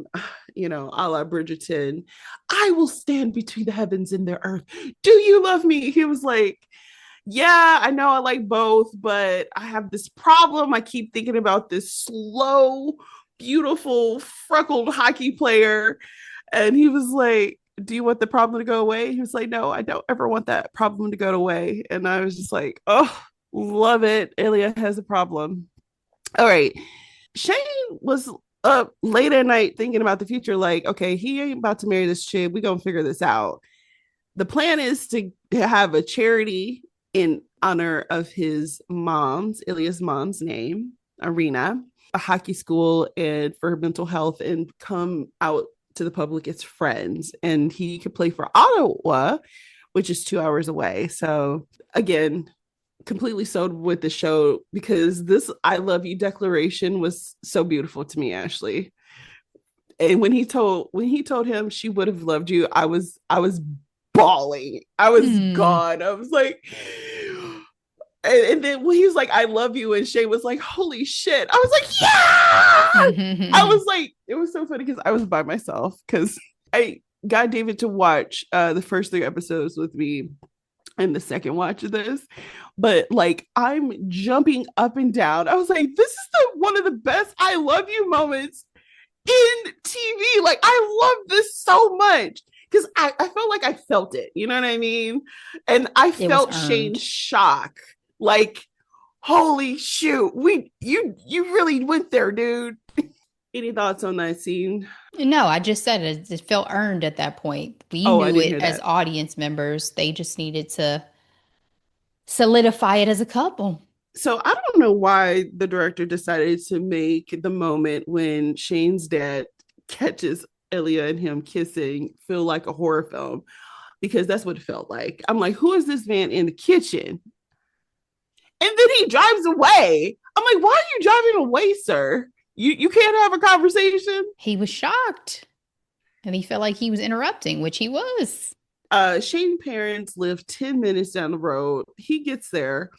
la Bridgerton, I will stand between the heavens and the earth. Do you love me? He was like, yeah, I know I like both, but I have this problem. I keep thinking about this slow, beautiful, freckled hockey player. And he was like, do you want the problem to go away? He was like, no, I don't ever want that problem to go away. And I was just like, oh, love it. Ilya has a problem. All right. Shane was up late at night thinking about the future. Like, okay, he ain't about to marry this chick. We gonna figure this out. The plan is to have a charity in honor of his Ilya's mom's name, Arena, a hockey school, and for her mental health, and come out to the public as friends. And he could play for Ottawa, which is 2 hours away. So again, completely sold with the show because this I love you declaration was so beautiful to me, Ashley. And when he told him she would have loved you, I was bawling. I was gone. I was like, and then when he was like, I love you, and Shane was like, holy shit. I was like, yeah. I was like, it was so funny because I was by myself because I got David to watch the first 3 episodes with me in the second watch of this, but like I'm jumping up and down. I was like, this is one of the best I love you moments in TV. Like, I love this so much because I felt like I felt it. You know what I mean? And I It was felt Shane's earned. shock. Like, holy shoot, you really went there, dude. Any thoughts on that scene? No, I just said it. It felt earned at that point. We Oh, I knew didn't it hear as that. audience members. They just needed to solidify it as a couple. So I don't know why the director decided to make the moment when Shane's dad catches Ilya and him kissing feel like a horror film, because that's what it felt like. I'm like, who is this man in the kitchen? And then he drives away. I'm like, why are you driving away, sir? You can't have a conversation. He was shocked and he felt like he was interrupting, which he was. Shane's parents live 10 minutes down the road. He gets there.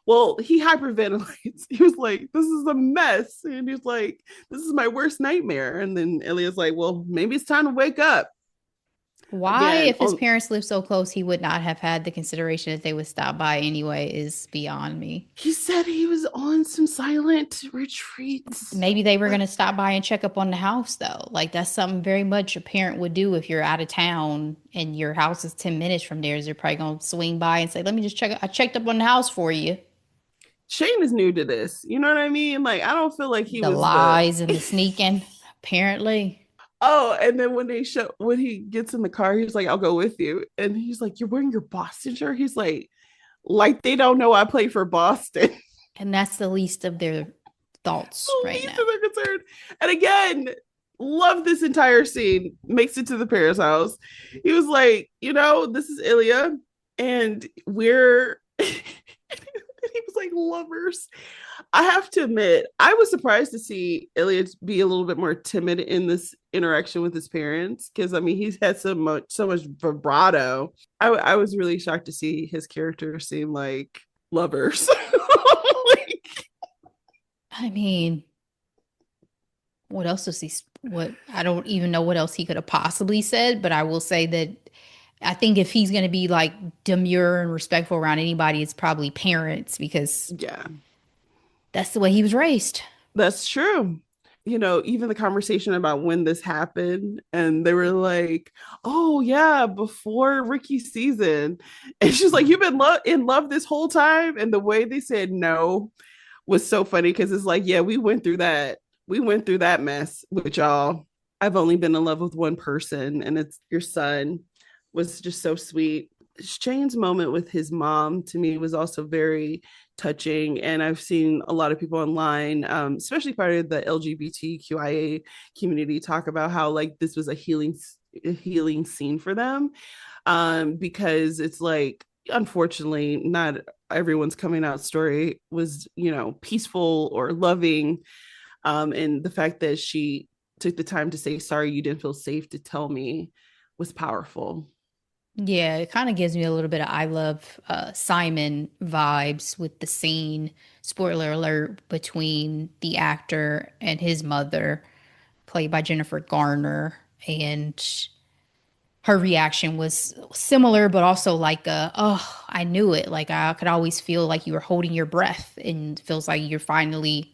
Well, he hyperventilates. He was like, this is a mess. And he's like, this is my worst nightmare. And then Elliot's like, well, maybe it's time to wake up. Why, Again, if his parents lived so close, he would not have had the consideration that they would stop by anyway is beyond me. he said he was on some silent retreats. Maybe they were What? going to stop by and check up on the house, though. Like, that's something very much a parent would do if you're out of town and your house is 10 minutes from theirs. They're probably going to swing by and say, let me just check. I checked up on the house for you. Shane is new to this. You know what I mean? Like, I don't feel like he The was the lies and the sneaking, apparently. oh, and then when he gets in the car, he's like, I'll go with you. And he's like, you're wearing your Boston shirt? He's like they don't know I play for Boston. And that's the least of their thoughts The right least now. of their concern. And again, love this entire scene. Makes it to the Paris house. He was like, this is Ilya, and we're he was like lovers. I have to admit, I was surprised to see Elliot be a little bit more timid in this interaction with his parents, because I mean he's had so much vibrato. I was really shocked to see his character seem like lovers. Like, I mean, what else does he, what, I don't even know what else he could have possibly said, but I will say that I think if he's going to be like demure and respectful around anybody, it's probably parents because yeah, that's the way he was raised. that's true. Even the conversation about when this happened, and they were like, "Oh yeah, before Ricky's season," and she's like, "You've been in love this whole time," and the way they said no was so funny, because it's like, yeah, we went through that. We went through that mess with y'all. I've only been in love with one person, and it's your son. Was just so sweet. Shane's moment with his mom to me was also very touching, and I've seen a lot of people online, especially part of the LGBTQIA community, talk about how like this was a healing scene for them, because it's like, unfortunately, not everyone's coming out story was peaceful or loving, and the fact that she took the time to say sorry, you didn't feel safe to tell me, was powerful. Yeah, it kind of gives me a little bit of I Love Simon vibes with the scene, spoiler alert, between the actor and his mother, played by Jennifer Garner. And her reaction was similar, but also like, oh, I knew it. Like, I could always feel like you were holding your breath and it feels like you're finally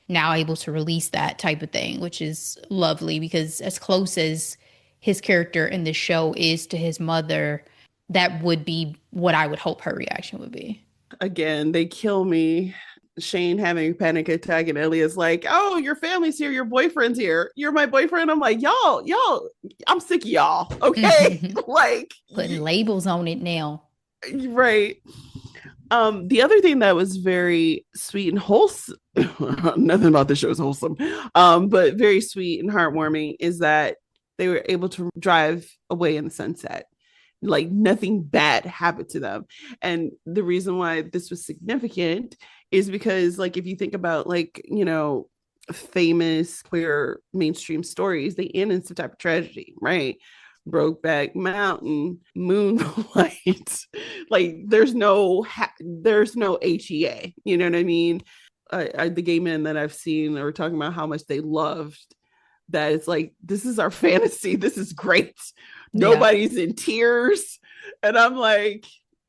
now able to release that type of thing, which is lovely because as close as his character in the show is to his mother, that would be what I would hope her reaction would be. Again, they kill me. Shane having a panic attack, and Elliot's like, "Oh, your family's here, your boyfriend's here. You're my boyfriend." I'm like, y'all, I'm sick of y'all. Okay, like, Putting labels on it now. right. The other thing that was very sweet and wholesome, nothing about the show is wholesome, but very sweet and heartwarming, is that they were able to drive away in the sunset. Like nothing bad happened to them. And the reason why this was significant is because, like, if you think about, like, famous queer mainstream stories, they end in some type of tragedy, right? Brokeback Mountain, Moonlight. Like, there's no HEA. You know what I mean? The gay men that I've seen are talking about how much they loved that. It's like, this is our fantasy. This is great. Yeah. Nobody's in tears. And I'm like,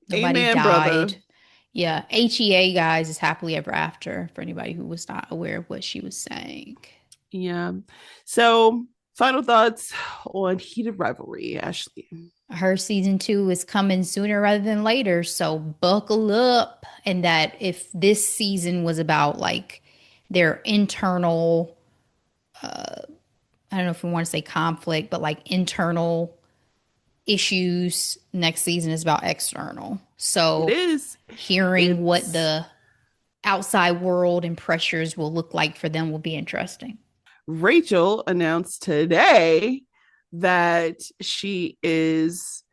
Nobody Amen, brother. died. Yeah, HEA guys is happily ever after for anybody who was not aware of what she was saying. Yeah. So, final thoughts on Heated Rivalry, Ashley. Her season two is coming sooner rather than later, so buckle up. And that if this season was about like their internal, I don't know if we want to say conflict, but like internal issues, next season is about external. It So is. hearing what It's the outside world and pressures will look like for them will be interesting. Rachel announced today that she is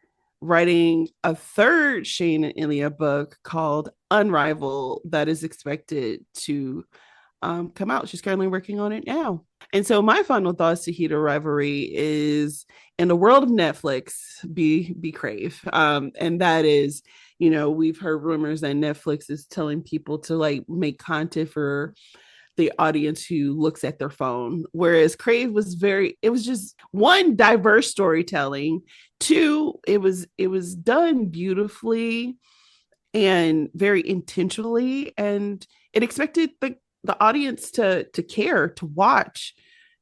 writing a third Shane and Ilya book called Unrivaled that is expected to come out. She's currently working on it now. And so my final thoughts to Heat Rivalry is in the world of Netflix, be Crave. And that is, we've heard rumors that Netflix is telling people to like make content for the audience who looks at their phone. Whereas Crave was it was just one, diverse storytelling. Two, it was done beautifully and very intentionally. And it expected the audience to care, to watch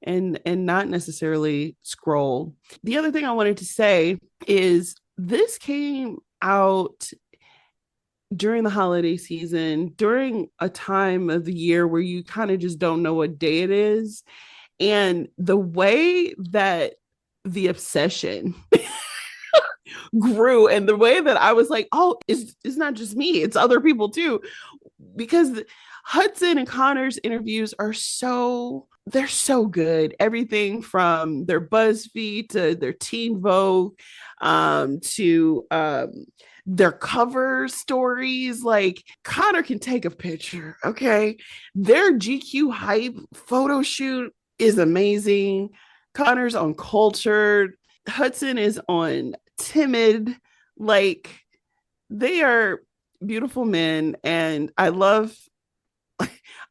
and not necessarily scroll. The other thing I wanted to say is this came out during the holiday season, during a time of the year where you kind of just don't know what day it is. And the way that the obsession grew and the way that I was like, oh, it's not just me, it's other people too. Because Hudson and Connor's interviews they're so good. Everything from their BuzzFeed to their Teen Vogue, to their cover stories. Like Connor can take a picture, okay? Their GQ hype photo shoot is amazing. Connor's on Cultured. Hudson is on Timid. Like they are beautiful men, and I love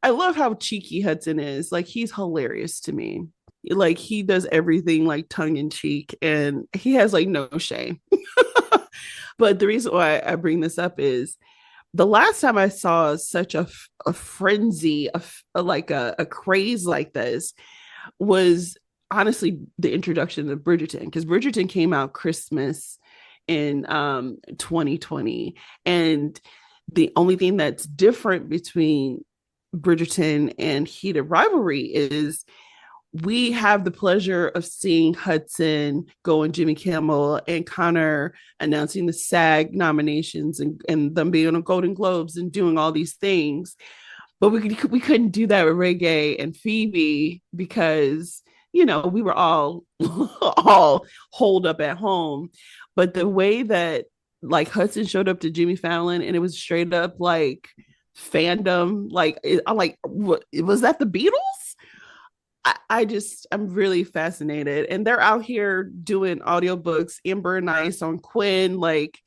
how cheeky Hudson is. Like he's hilarious to me. Like he does everything like tongue in cheek, and he has like no shame. But the reason why I bring this up is the last time I saw such a frenzy, a craze like this was honestly the introduction of Bridgerton, because Bridgerton came out Christmas in 2020. And the only thing that's different between Bridgerton and Heated Rivalry is we have the pleasure of seeing Hudson go on Jimmy Kimmel and Connor announcing the SAG nominations and them being on Golden Globes and doing all these things. But we couldn't do that with Reggae and Phoebe because we were all all holed up at home. But the way that like Hudson showed up to Jimmy Fallon and it was straight up like fandom, I'm like, what was that, the Beatles? I'm really fascinated. And they're out here doing audiobooks, Amber and Ice on Quinn. Like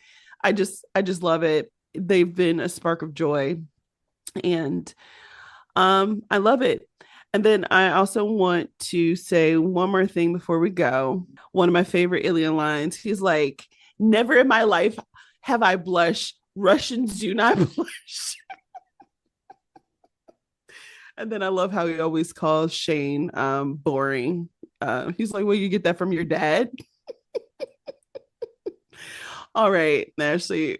I just love it. They've been a spark of joy. And I love it. And then I also want to say one more thing before we go. One of my favorite Alien lines. He's like, never in my life have I blushed. Russians do not blush. And then I love how he always calls Shane boring. He's like, well, you get that from your dad. All right, Ashley,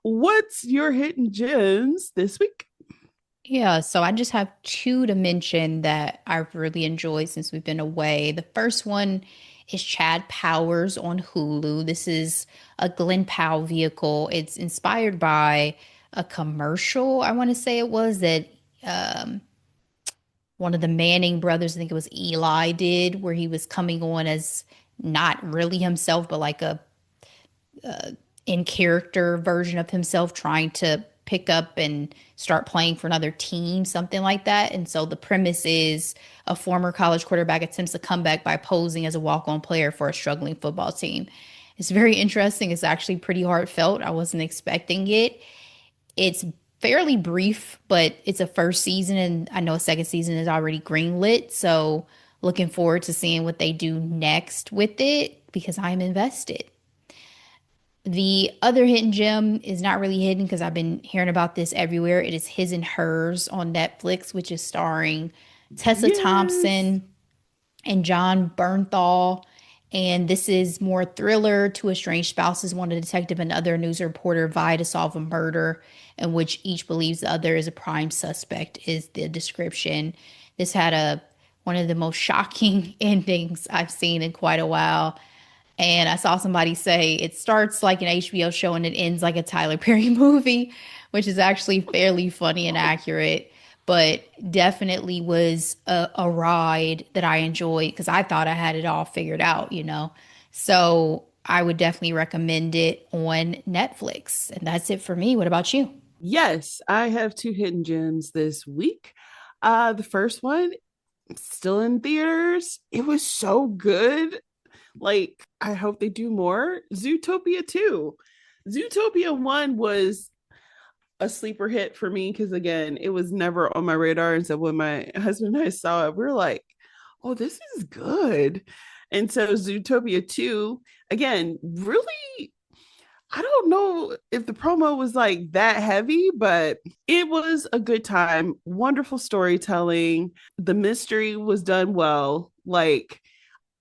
what's your hidden gems this week? Yeah, so I just have two to mention that I've really enjoyed since we've been away. The first one is Chad Powers on Hulu. This is a Glen Powell vehicle. It's inspired by a commercial, I want to say it was, that um, one of the Manning brothers, I think it was Eli, did, where he was coming on as not really himself, but like a in character version of himself trying to pick up and start playing for another team, something like that. And so the premise is a former college quarterback attempts a comeback by posing as a walk-on player for a struggling football team. It's very interesting. It's actually pretty heartfelt. I wasn't expecting it. It's fairly brief, but it's a first season, and I know a second season is already greenlit. So looking forward to seeing what they do next with it because I'm invested. The other hidden gem is not really hidden because I've been hearing about this everywhere. It is His and Hers on Netflix, which is starring Tessa Yes. Thompson and John Bernthal. And this is more thriller. Two estranged spouses want a detective and other news reporter vie to solve a murder in which each believes the other is a prime suspect, is the description. This had a one of the most shocking endings I've seen in quite a while. And I saw somebody say it starts like an HBO show and it ends like a Tyler Perry movie, which is actually fairly funny and accurate, but definitely was a ride that I enjoyed because I thought I had it all figured out, you know? So I would definitely recommend it on Netflix. And that's it for me. What about you? Yes, I have two hidden gems this week. The first one, still in theaters. It was so good. Like, I hope they do more. Zootopia 2. Zootopia 1 was a sleeper hit for me because, again, it was never on my radar. And so when my husband and I saw it, we were like, oh, this is good. And so Zootopia 2, again, really, I don't know if the promo was like that heavy, but it was a good time. Wonderful storytelling. The mystery was done well. Like,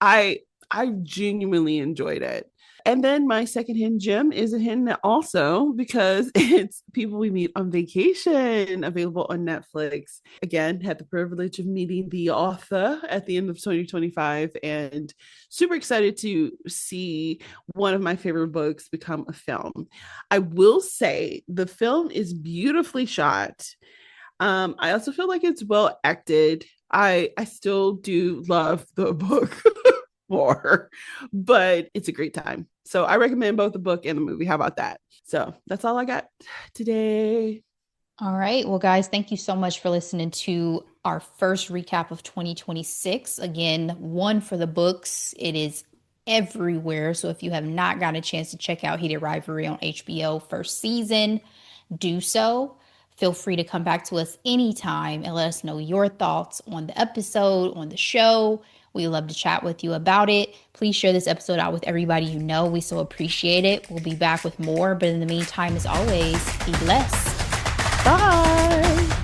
I I genuinely enjoyed it. And then my second hidden gem is a hidden also because it's People We Meet on Vacation, available on Netflix. Again, had the privilege of meeting the author at the end of 2025 and super excited to see one of my favorite books become a film. I will say the film is beautifully shot. I also feel like it's well acted. I still do love the book more, but it's a great time. So I recommend both the book and the movie. How about that? So that's all I got today. All right. Well, guys, thank you so much for listening to our first recap of 2026. Again, one for the books. It is everywhere. So if you have not gotten a chance to check out Heated Rivalry on HBO first season, do so. Feel free to come back to us anytime and let us know your thoughts on the episode, on the show. We love to chat with you about it. Please share this episode out with everybody you know. We so appreciate it. We'll be back with more. But in the meantime, as always, be blessed. Bye.